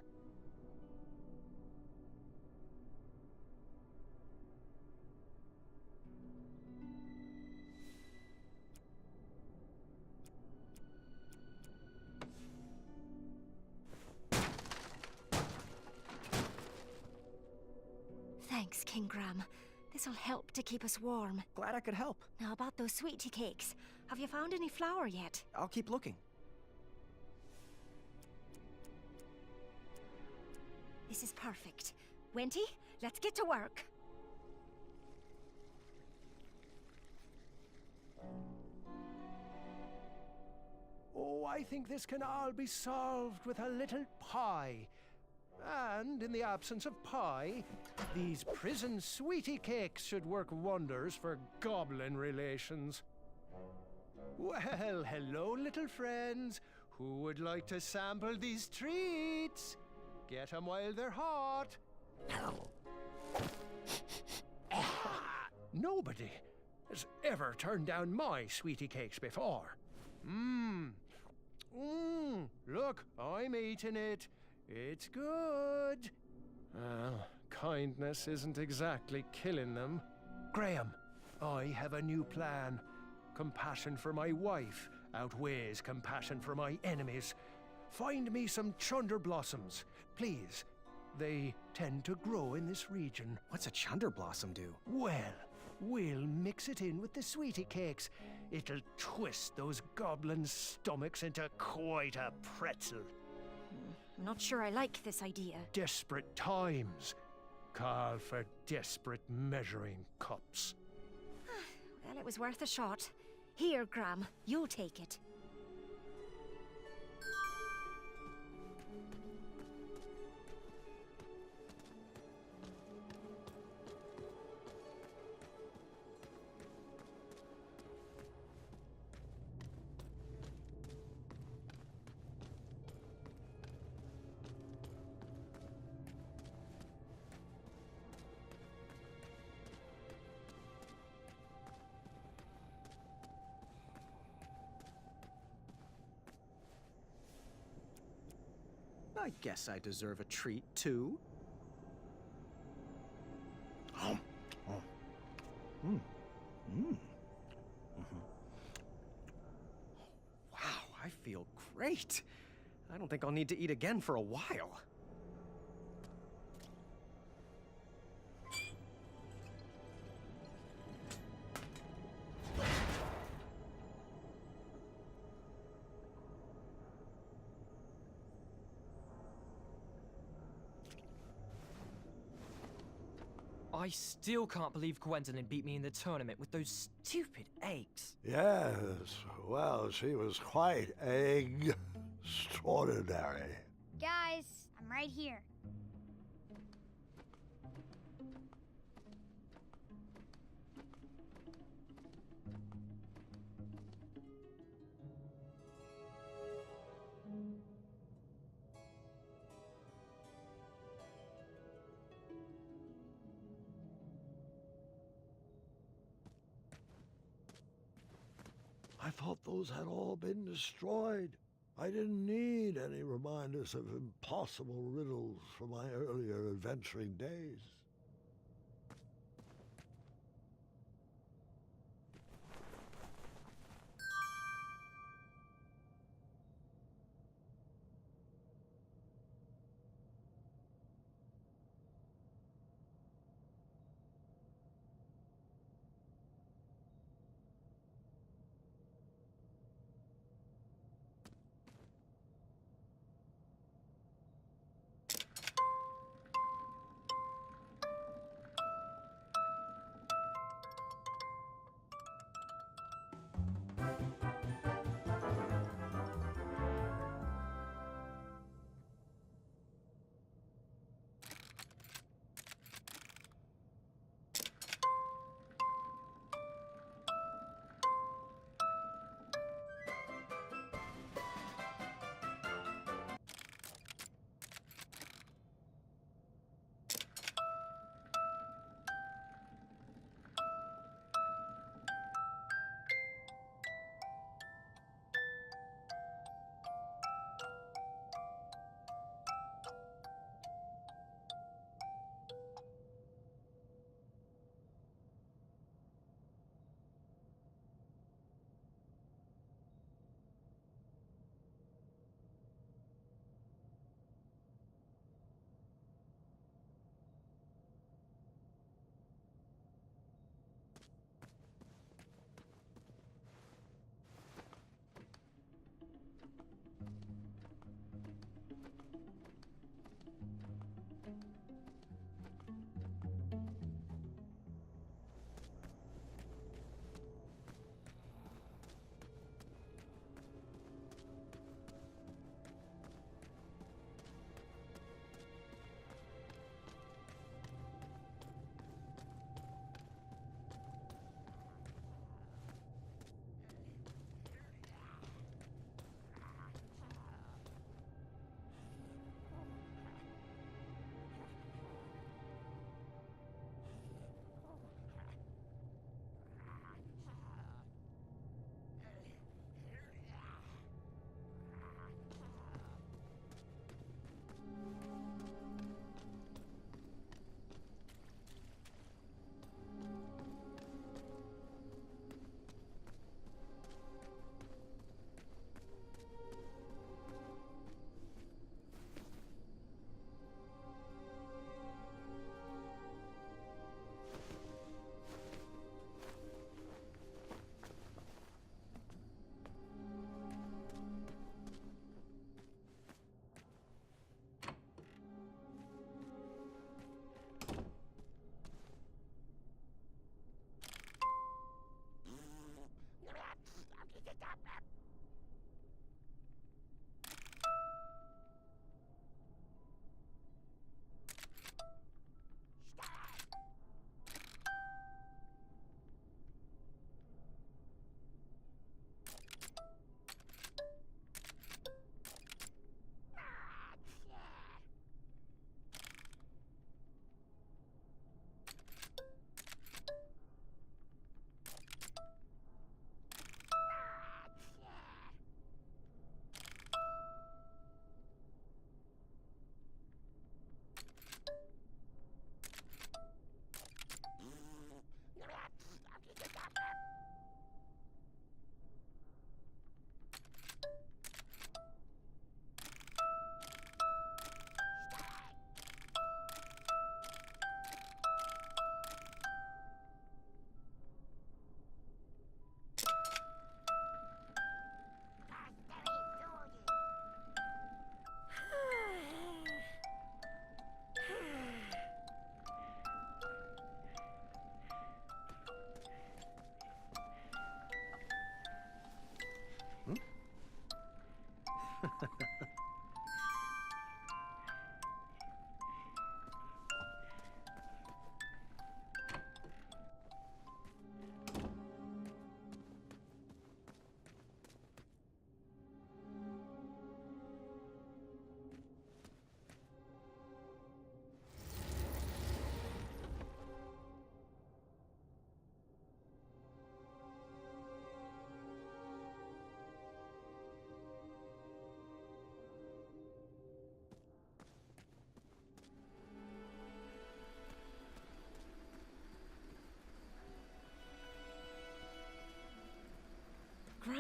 [SPEAKER 9] Thanks, King Gram. This'll help to keep us warm.
[SPEAKER 2] Glad I could help.
[SPEAKER 9] Now about those sweetie cakes. Have you found any flour yet?
[SPEAKER 2] I'll keep looking.
[SPEAKER 9] This is perfect. Wenty, let's get to work.
[SPEAKER 5] Oh, I think this can all be solved with a little pie. And in the absence of pie, these prison sweetie cakes should work wonders for goblin relations. Well, hello, little friends. Who would like to sample these treats? Get 'em while they're hot. Nobody has ever turned down my sweetie cakes before. Look, I'm eating it. It's good. Well, kindness isn't exactly killing them. Graham, I have a new plan. Compassion for my wife outweighs compassion for my enemies. Find me some chunder blossoms, please. They tend to grow in this region.
[SPEAKER 2] What's a chunder blossom do?
[SPEAKER 5] Well, we'll mix it in with the sweetie cakes. It'll twist those goblins' stomachs into quite a pretzel.
[SPEAKER 9] I'm not sure I like this idea.
[SPEAKER 5] Desperate times call for desperate measuring cups.
[SPEAKER 9] Well, it was worth a shot. Here, Graham, you'll take it.
[SPEAKER 2] I guess I deserve a treat, too. Oh. Oh. Mm. Mm. Mm-hmm. Wow, I feel great. I don't think I'll need to eat again for a while.
[SPEAKER 12] I still can't believe Gwendolyn beat me in the tournament with those stupid eggs.
[SPEAKER 8] Yes, well, she was quite egg extraordinary.
[SPEAKER 7] Guys, I'm right here.
[SPEAKER 8] I thought those had all been destroyed. I didn't need any reminders of impossible riddles from my earlier adventuring days.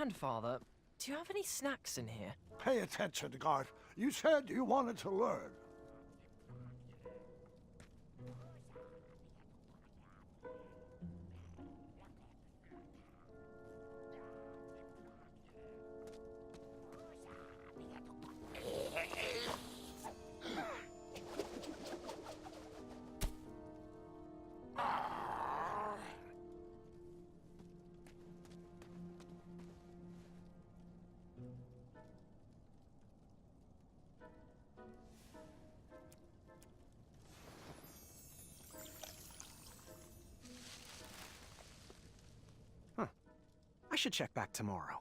[SPEAKER 12] Grandfather, do you have any snacks in here?
[SPEAKER 8] Pay attention, Gart. You said you wanted to learn.
[SPEAKER 2] I should check back tomorrow.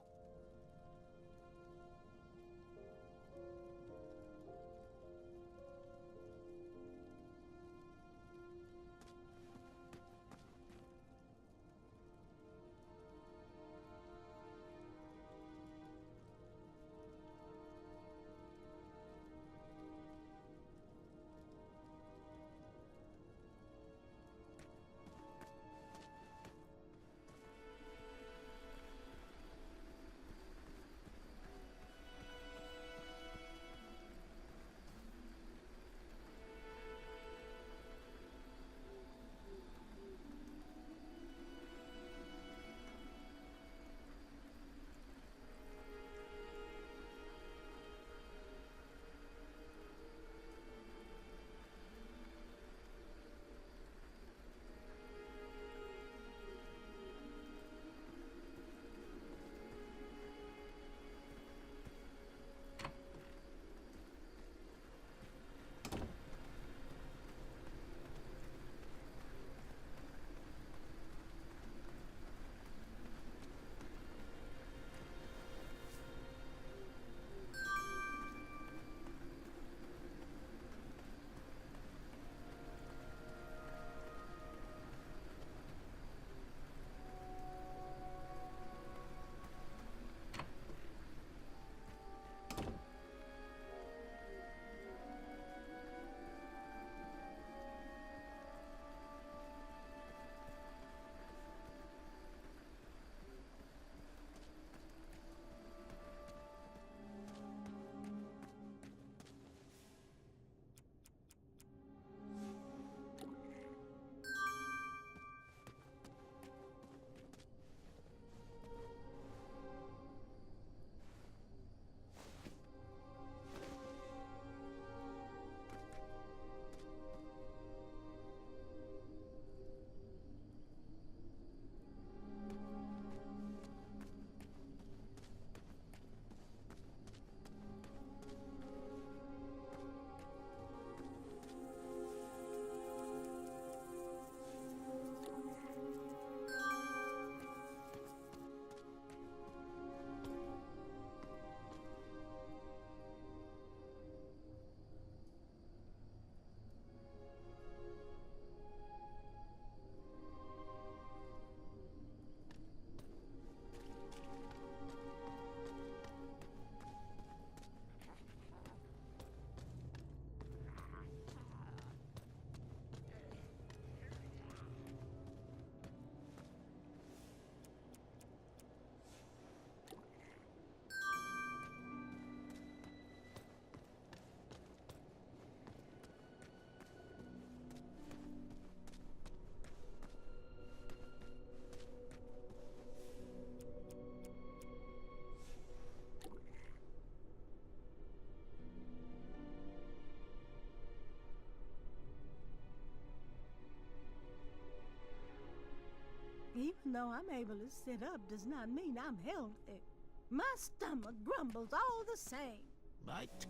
[SPEAKER 4] Even though I'm able to sit up does not mean I'm healthy. My stomach grumbles all the same.
[SPEAKER 10] Right.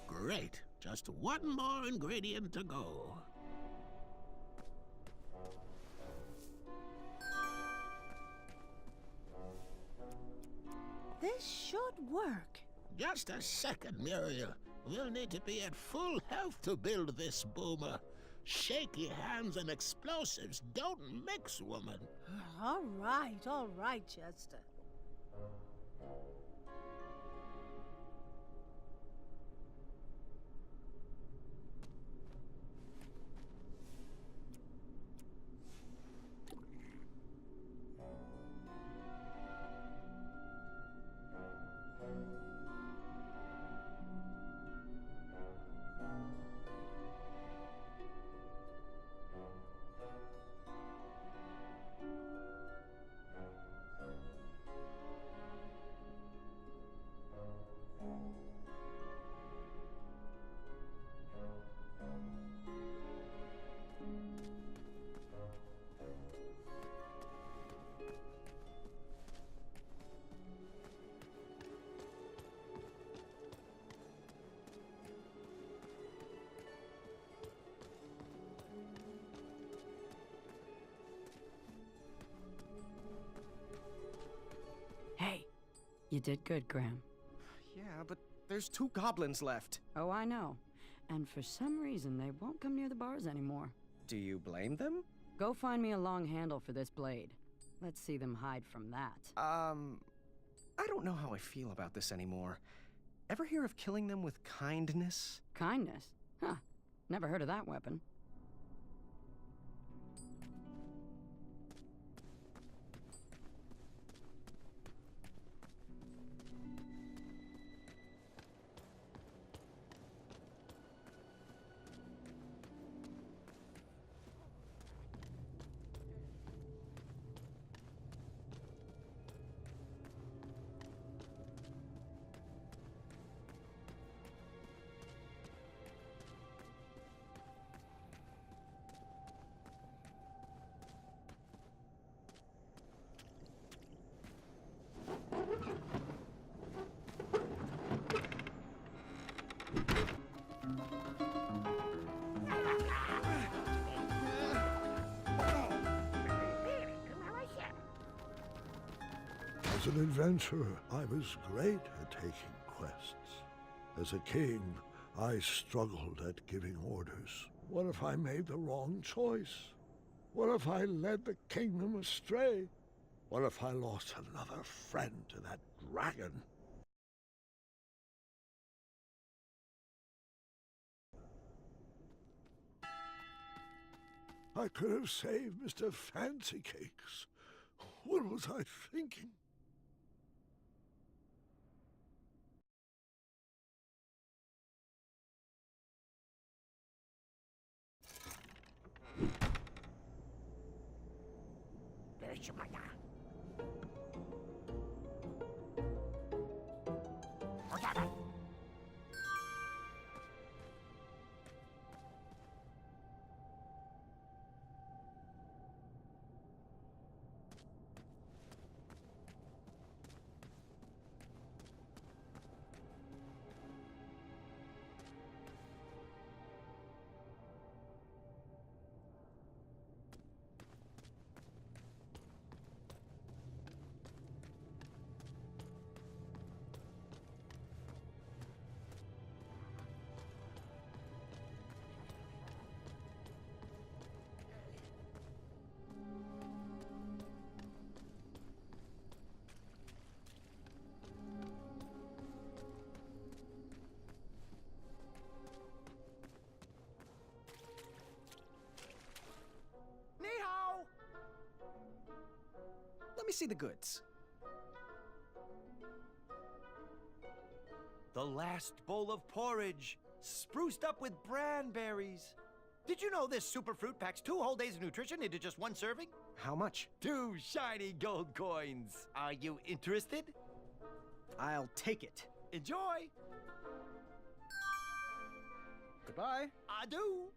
[SPEAKER 10] Great. Just one more ingredient to go.
[SPEAKER 4] This should work.
[SPEAKER 10] Just a second, Muriel. We'll need to be at full health to build this boomer. Shaky hands and explosives don't mix, woman.
[SPEAKER 4] All right, Chester.
[SPEAKER 11] You did good, Graham.
[SPEAKER 2] Yeah, but there's 2 goblins left.
[SPEAKER 11] Oh, I know. And for some reason, they won't come near the bars anymore.
[SPEAKER 2] Do you blame them?
[SPEAKER 11] Go find me a long handle for this blade. Let's see them hide from that.
[SPEAKER 2] I don't know how I feel about this anymore. Ever hear of killing them with kindness?
[SPEAKER 11] Kindness? Huh. Never heard of that weapon.
[SPEAKER 8] As an adventurer, I was great at taking quests. As a king, I struggled at giving orders. What if I made the wrong choice? What if I led the kingdom astray? What if I lost another friend to that dragon? I could have saved Mr. Fancy Cakes. What was I thinking?
[SPEAKER 2] Let me see the goods.
[SPEAKER 13] The last bowl of porridge, spruced up with branberries. Did you know this super fruit packs 2 whole days of nutrition into just 1 serving?
[SPEAKER 2] How much?
[SPEAKER 13] 2 shiny gold coins. Are you interested?
[SPEAKER 2] I'll take it.
[SPEAKER 13] Enjoy.
[SPEAKER 2] Goodbye.
[SPEAKER 13] Adieu.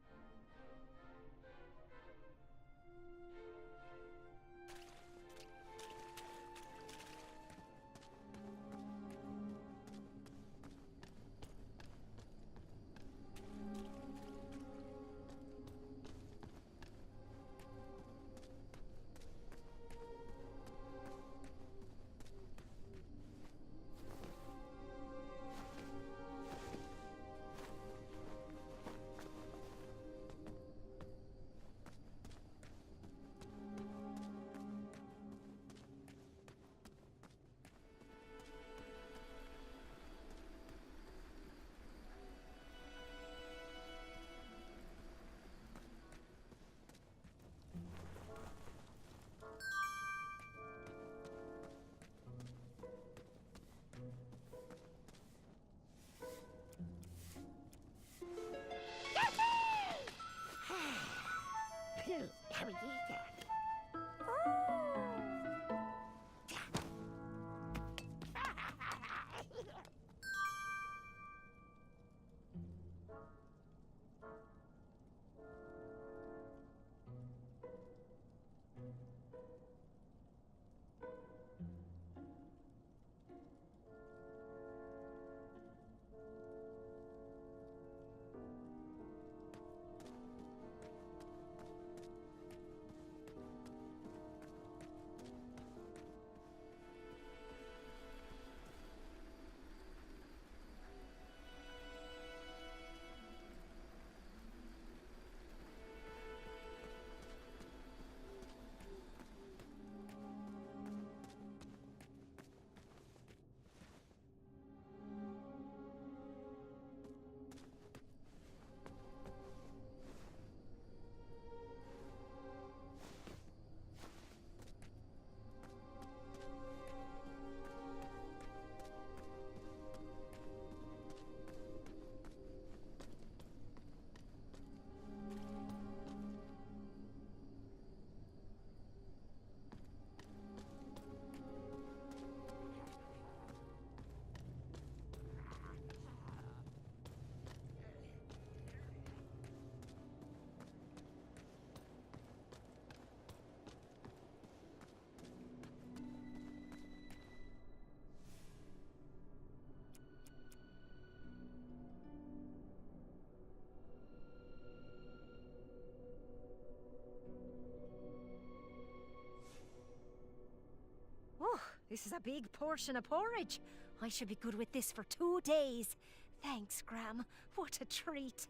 [SPEAKER 9] This is a big portion of porridge. I should be good with this for 2 days. Thanks, Gram. What a treat.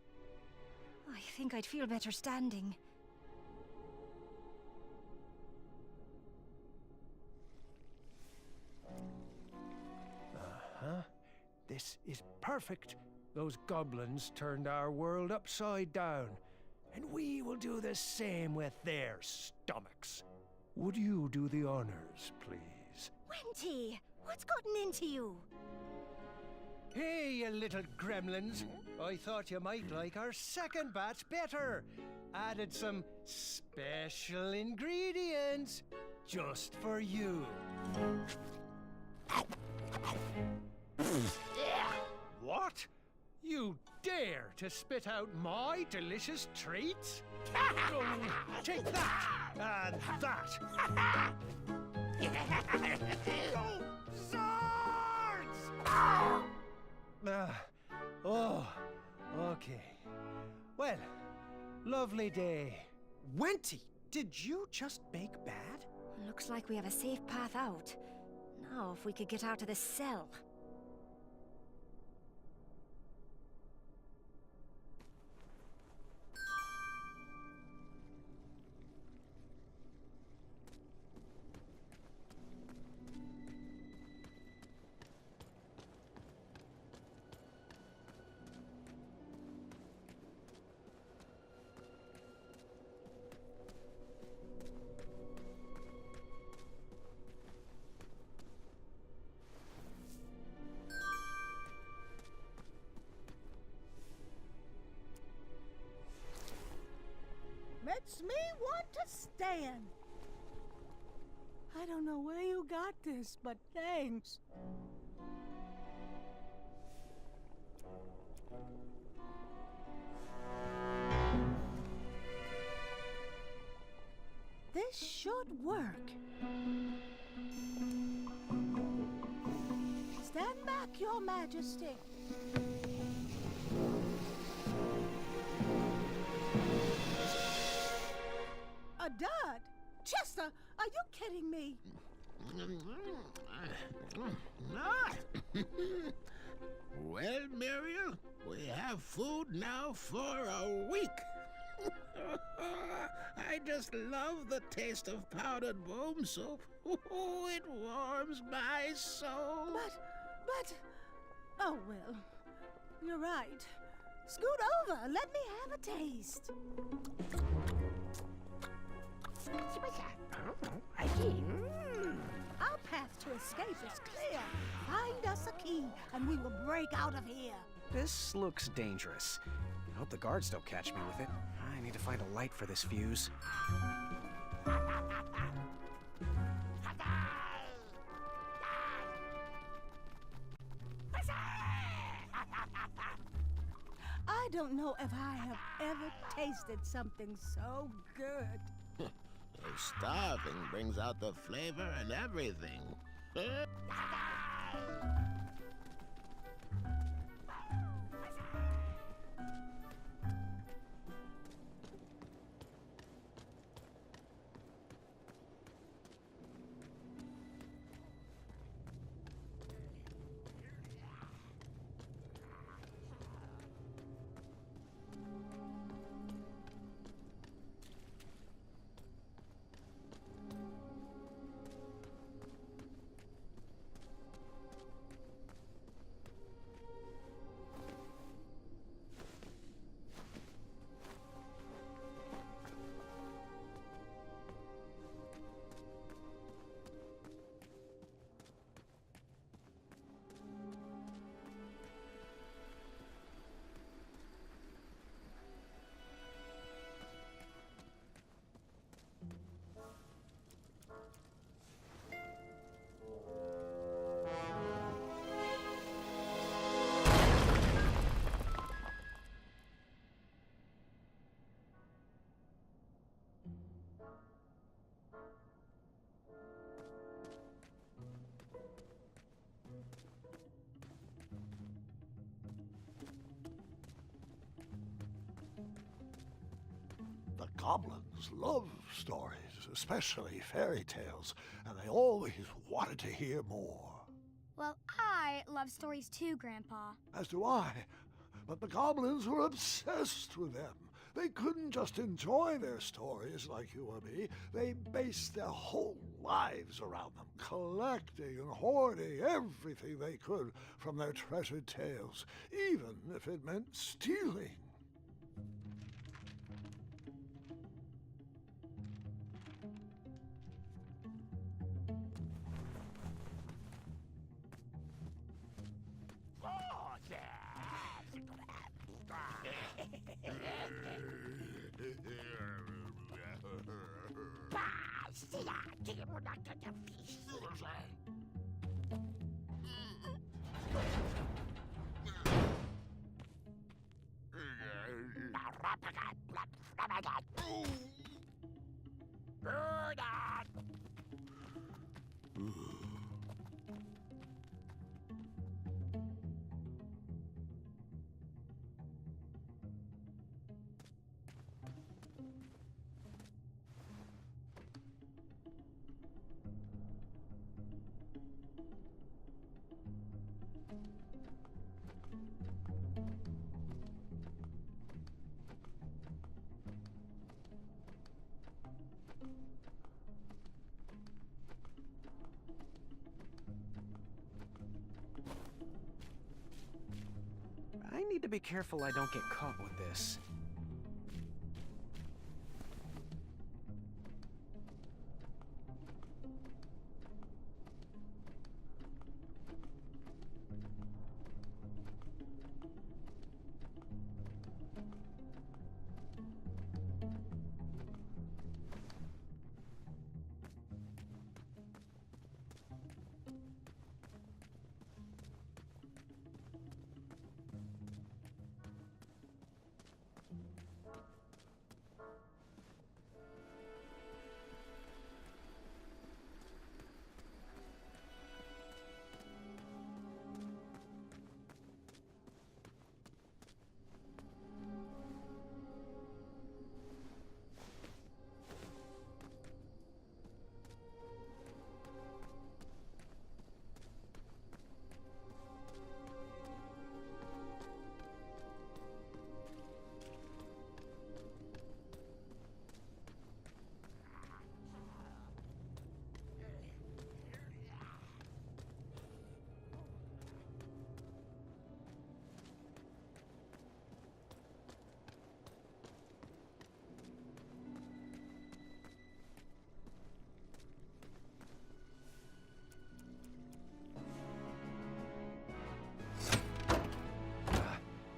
[SPEAKER 9] I think I'd feel better standing.
[SPEAKER 5] Uh-huh. This is perfect. Those goblins turned our world upside down, and we will do the same with their stomachs. Would you do the honors, please?
[SPEAKER 9] Wenty, what's gotten into you?
[SPEAKER 5] Hey, you little gremlins. I thought you might like our second batch better. Added some special ingredients just for you. What? You dare to spit out my delicious treats? Oh, take that and that. Oh, swords! Oh, okay. Well, lovely day.
[SPEAKER 2] Wenty, did you just bake bad?
[SPEAKER 9] Looks like we have a safe path out. Now, if we could get out of this cell.
[SPEAKER 4] Makes me want to stand. I don't know where you got this, but thanks. This should work. Stand back, Your Majesty. A dud? Chester, are you kidding me?
[SPEAKER 10] Well, Muriel, we have food now for a week. I just love the taste of powdered boom soup. It warms my soul.
[SPEAKER 4] But... Oh, well. You're right. Scoot over. Let me have a taste. Our path to escape is clear. Find us a key, and we will break out of here.
[SPEAKER 2] This looks dangerous. I hope the guards don't catch me with it. I need to find a light for this fuse.
[SPEAKER 4] I don't know if I have ever tasted something so good.
[SPEAKER 10] Starving brings out the flavor and everything.
[SPEAKER 8] The goblins love stories, especially fairy tales, and they always wanted to hear more.
[SPEAKER 7] Well, I love stories too, Grandpa.
[SPEAKER 8] As do I. But the goblins were obsessed with them. They couldn't just enjoy their stories like you or me. They based their whole lives around them, collecting and hoarding everything they could from their treasured tales, even if it meant stealing.
[SPEAKER 2] I need to be careful I don't get caught with this.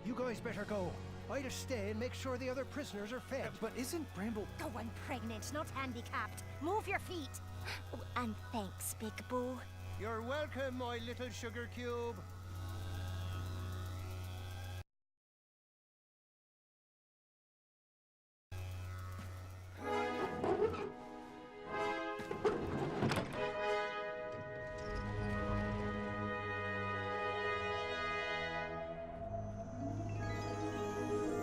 [SPEAKER 5] You guys better go. I'd stay and make sure the other prisoners are fed.
[SPEAKER 2] But isn't Bramble...
[SPEAKER 9] Oh, I'm pregnant, not handicapped. Move your feet. Oh, and thanks, Big Boo.
[SPEAKER 5] You're welcome, my little sugar cube.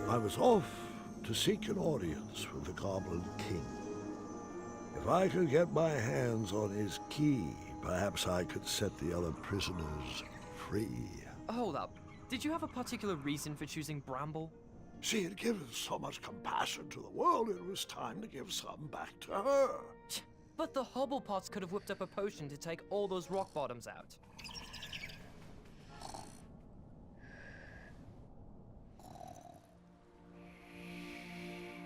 [SPEAKER 8] I was off to seek an audience with the Goblin King. If I could get my hands on his key, perhaps I could set the other prisoners free.
[SPEAKER 12] Hold up. Did you have a particular reason for choosing Bramble?
[SPEAKER 8] She had given so much compassion to the world, it was time to give some back to her.
[SPEAKER 12] But the Hobblepots could have whipped up a potion to take all those rock bottoms out.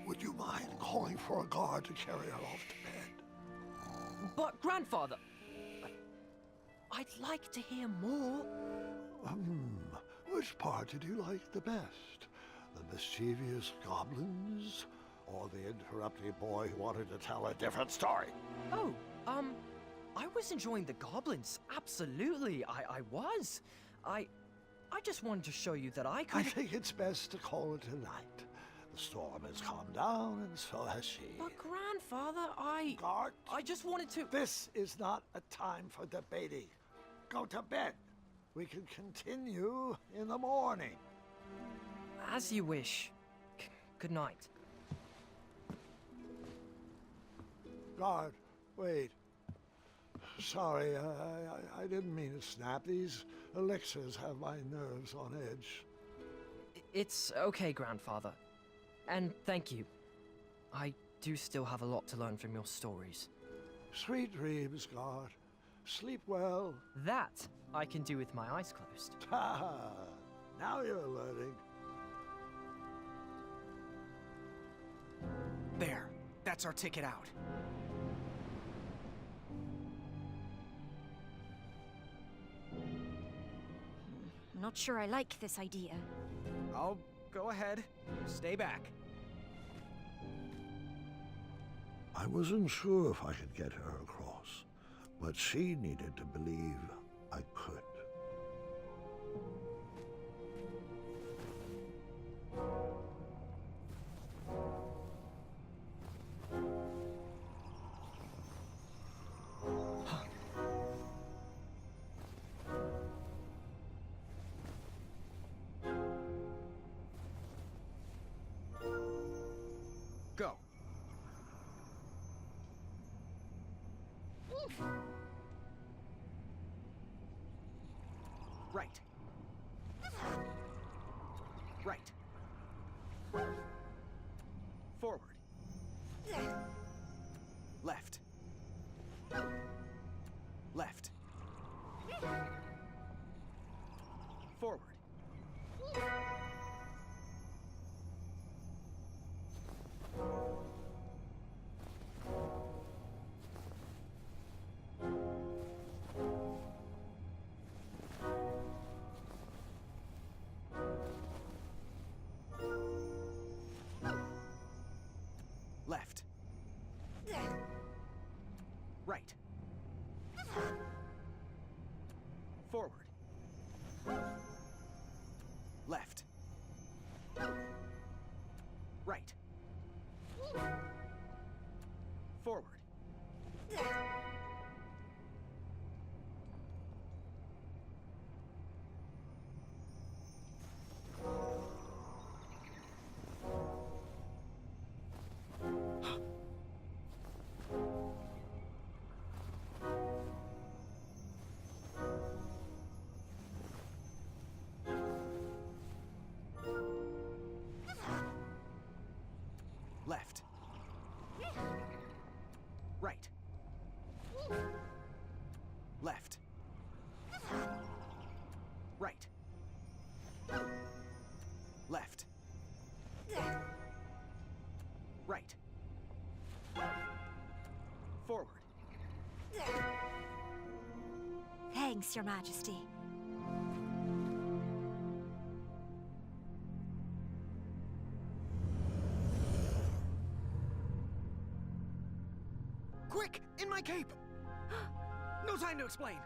[SPEAKER 8] Would you mind calling for a guard to carry her off to bed?
[SPEAKER 12] But, Grandfather, I'd like to hear more.
[SPEAKER 8] Which part did you like the best? The mischievous goblins? Or the interrupting boy who wanted to tell a different story?
[SPEAKER 12] Oh, I was enjoying the goblins. Absolutely, I was. I just wanted to show you that I could...
[SPEAKER 8] I think it's best to call it a night. The storm has calmed down, and so has she.
[SPEAKER 12] But, Grandfather,
[SPEAKER 8] Guard!
[SPEAKER 12] I just wanted to...
[SPEAKER 8] This is not a time for debating. Go to bed. We can continue in the morning.
[SPEAKER 12] As you wish. Good night.
[SPEAKER 8] Guard, wait. Sorry, I didn't mean to snap. These elixirs have my nerves on edge.
[SPEAKER 12] It's okay, Grandfather. And thank you. I do still have a lot to learn from your stories.
[SPEAKER 8] Sweet dreams, Guard. Sleep well.
[SPEAKER 12] That I can do with my eyes closed.
[SPEAKER 8] Ha! Now you're learning.
[SPEAKER 2] There. That's our ticket out.
[SPEAKER 9] I'm not sure I like this idea.
[SPEAKER 2] Oh, go ahead. Stay back.
[SPEAKER 8] I wasn't sure if I could get her across, but she needed to believe I could.
[SPEAKER 2] Go. Right. Right. Forward. Left. Left. Forward. Left. Right. Forward. Left. Right. Forward. Left. Right. Left. Right. Left. Right. Forward.
[SPEAKER 9] Thanks, Your Majesty.
[SPEAKER 2] Quick! In my cape! No time to explain!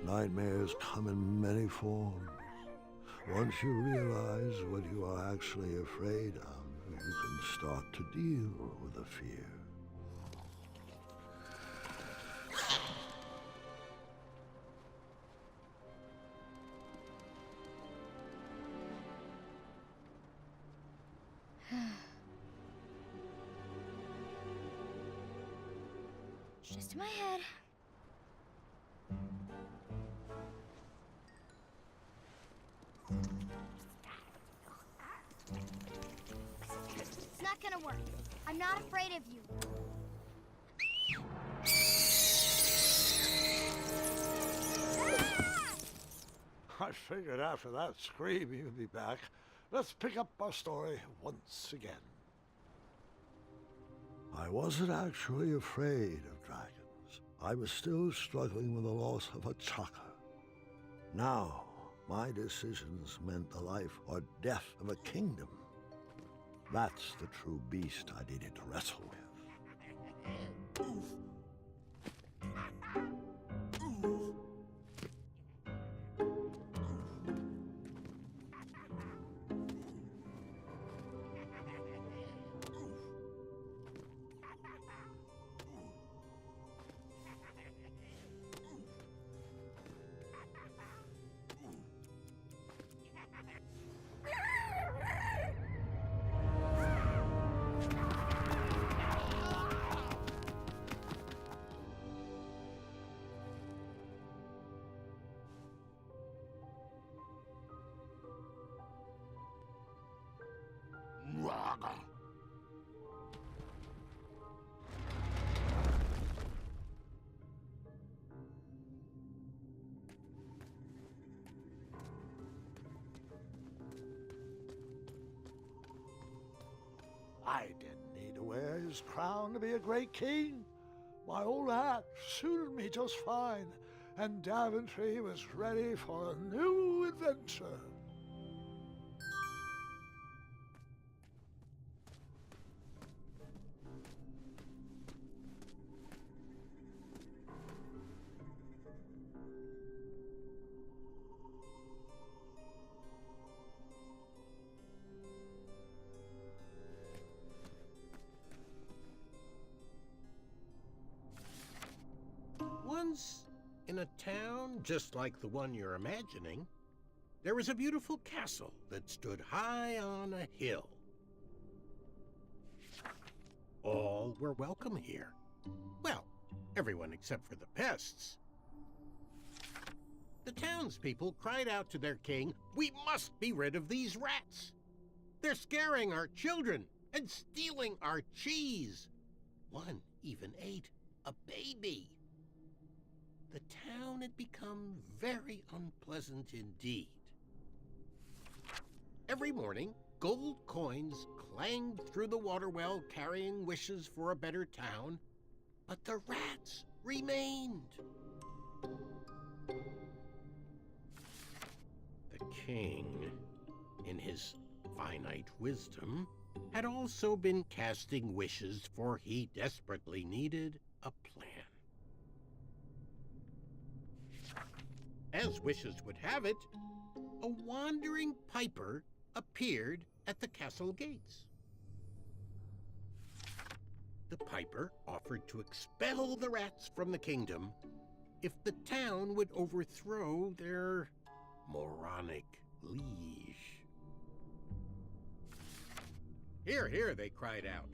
[SPEAKER 8] Nightmares come in many forms. Once you realize what you are actually afraid of, you can start to deal with the fear.
[SPEAKER 7] Just in my head. It's not gonna work. I'm not afraid of you.
[SPEAKER 8] I figured after that scream you'd be back. Let's pick up our story once again. I wasn't actually afraid of dragons. I was still struggling with the loss of a chaka. Now, my decisions meant the life or death of a kingdom. That's the true beast I needed to wrestle with. I didn't need to wear his crown to be a great king. My old hat suited me just fine, and Daventry was ready for a new adventure.
[SPEAKER 10] Once, in a town just like the one you're imagining, there was a beautiful castle that stood high on a hill. All were welcome here. Well, everyone except for the pests. The townspeople cried out to their king, "We must be rid of these rats! They're scaring our children and stealing our cheese. One even ate a baby." The town had become very unpleasant indeed. Every morning, gold coins clanged through the water well carrying wishes for a better town, but the rats remained. The king, in his finite wisdom, had also been casting wishes, for he desperately needed a plan. As wishes would have it, a wandering piper appeared at the castle gates. The piper offered to expel the rats from the kingdom if the town would overthrow their moronic liege. "Hear, hear," they cried out.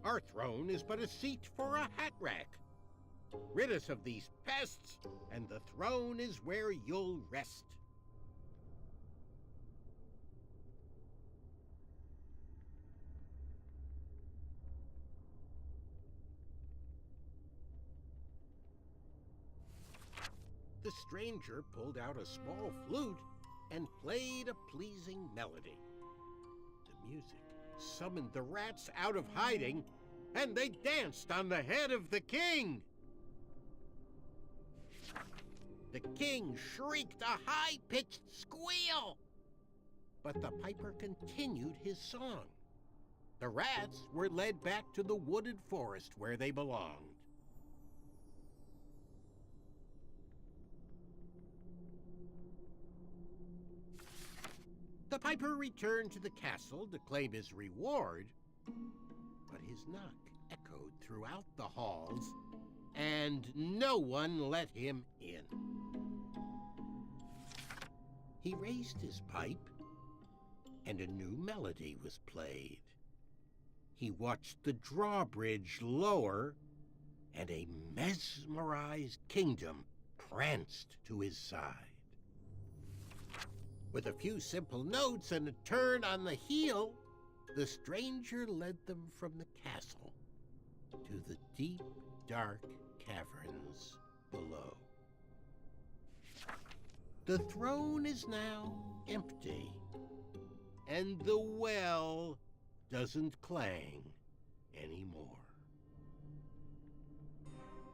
[SPEAKER 10] "Our throne is but a seat for a hat rack. Rid us of these pests, and the throne is where you'll rest." The stranger pulled out a small flute and played a pleasing melody. The music summoned the rats out of hiding, and they danced on the head of the king. The king shrieked a high-pitched squeal, but the piper continued his song. The rats were led back to the wooded forest where they belonged. The piper returned to the castle to claim his reward, but his knock echoed throughout the halls, and no one let him in. He raised his pipe, and a new melody was played. He watched the drawbridge lower, and a mesmerized kingdom pranced to his side. With a few simple notes and a turn on the heel, the stranger led them from the castle to the deep, dark caverns below. The throne is now empty, and the well doesn't clang anymore.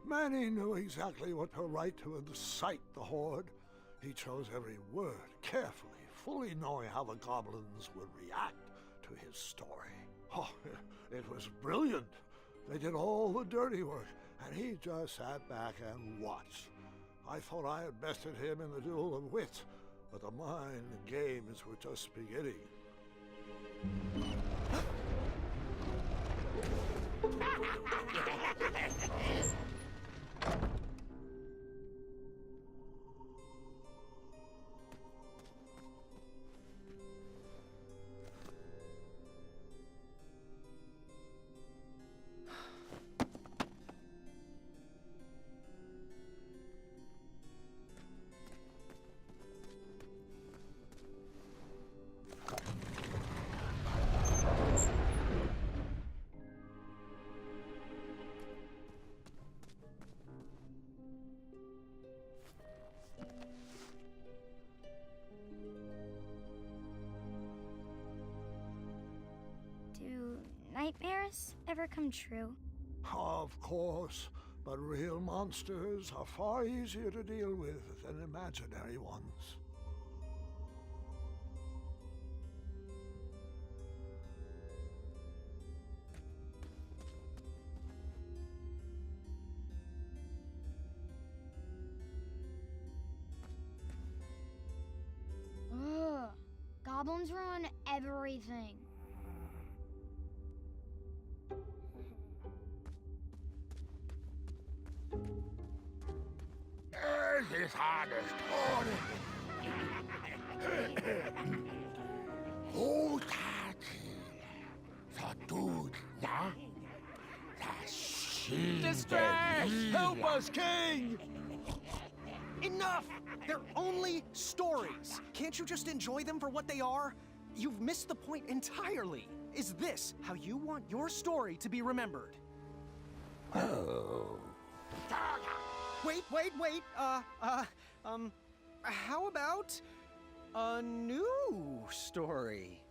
[SPEAKER 8] Manny knew exactly what to write to incite the horde. He chose every word carefully, fully knowing how the goblins would react to to his story. Oh, it was brilliant. They did all the dirty work, and he just sat back and watched. I thought I had bested him in the duel of wits, but the mind games were just beginning.
[SPEAKER 7] Do nightmares ever come true?
[SPEAKER 8] Of course, but real monsters are far easier to deal with than imaginary ones.
[SPEAKER 7] Ugh. Goblins ruin everything.
[SPEAKER 6] His hardest Oh,
[SPEAKER 2] Distress! Help us, King! Enough! They're only stories. Can't you just enjoy them for what they are? You've missed the point entirely. Is this how you want your story to be remembered?
[SPEAKER 6] Oh.
[SPEAKER 2] Wait. How about a new story?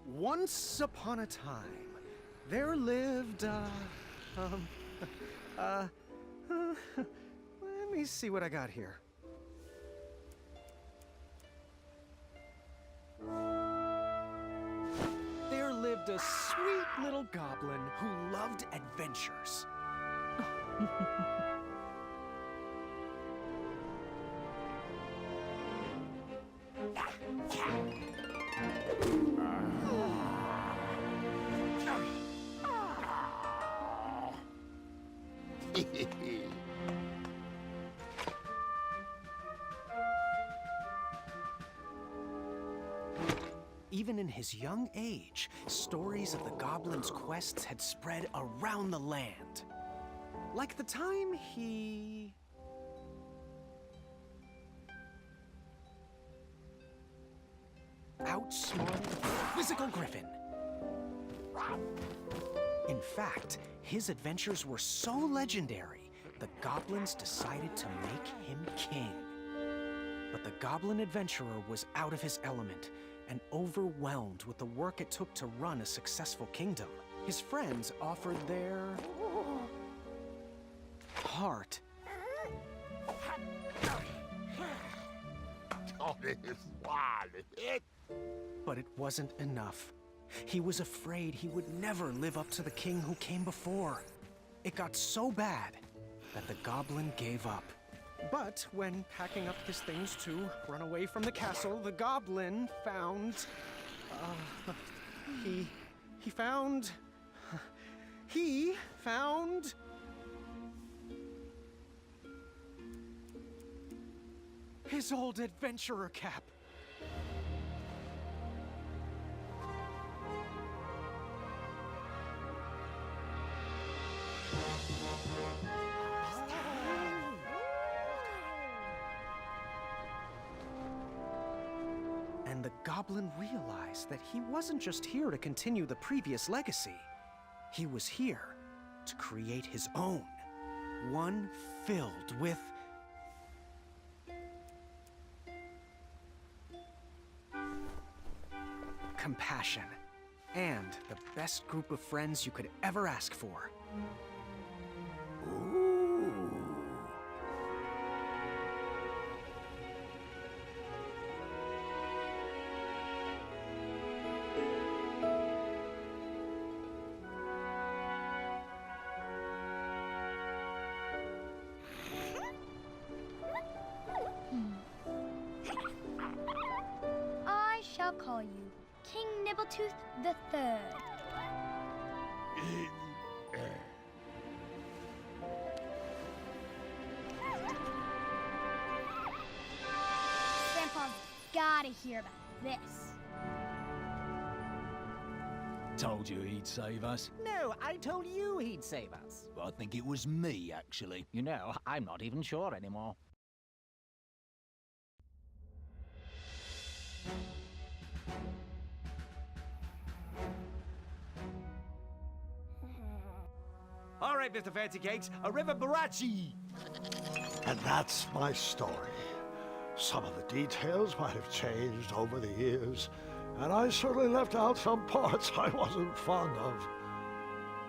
[SPEAKER 2] Once upon a time, there lived, let me see what I got here. There lived a sweet little goblin who loved adventures. Even in his young age, stories of the goblin's quests had spread around the land. Like the time he... outsmarted a quizzical griffin. In fact, his adventures were so legendary, the goblins decided to make him king. But the goblin adventurer was out of his element and overwhelmed with the work it took to run a successful kingdom. His friends offered their... heart. But it wasn't enough. He was afraid he would never live up to the king who came before. It got so bad that the goblin gave up. But when packing up his things to run away from the castle, the goblin found... He found... his old adventurer cap. And the goblin realized that he wasn't just here to continue the previous legacy. He was here to create his own. One filled with... compassion. And the best group of friends you could ever ask for.
[SPEAKER 7] I'll call you King Nibbletooth the Third. Grandpa's gotta hear about this.
[SPEAKER 1] Told you he'd save us.
[SPEAKER 3] No, I told you he'd save us.
[SPEAKER 1] I think it was me, actually.
[SPEAKER 3] You know, I'm not even sure anymore.
[SPEAKER 13] All right, Mr. Fancy Cakes, a river barachi!
[SPEAKER 8] And that's my story. Some of the details might have changed over the years, and I certainly left out some parts I wasn't fond of.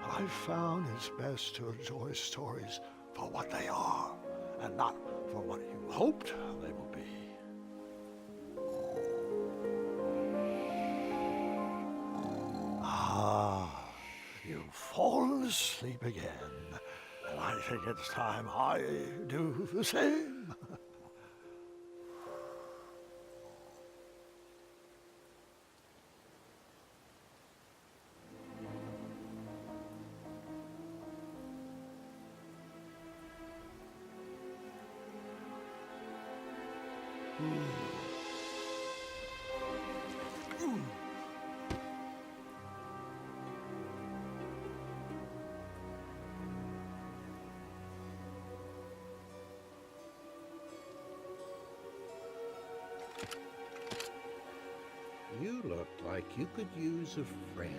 [SPEAKER 8] But I found it's best to enjoy stories for what they are, and not for what you hoped they will be. Ah, you've fallen asleep again, and I think it's time I do the same.
[SPEAKER 10] You look like you could use a friend.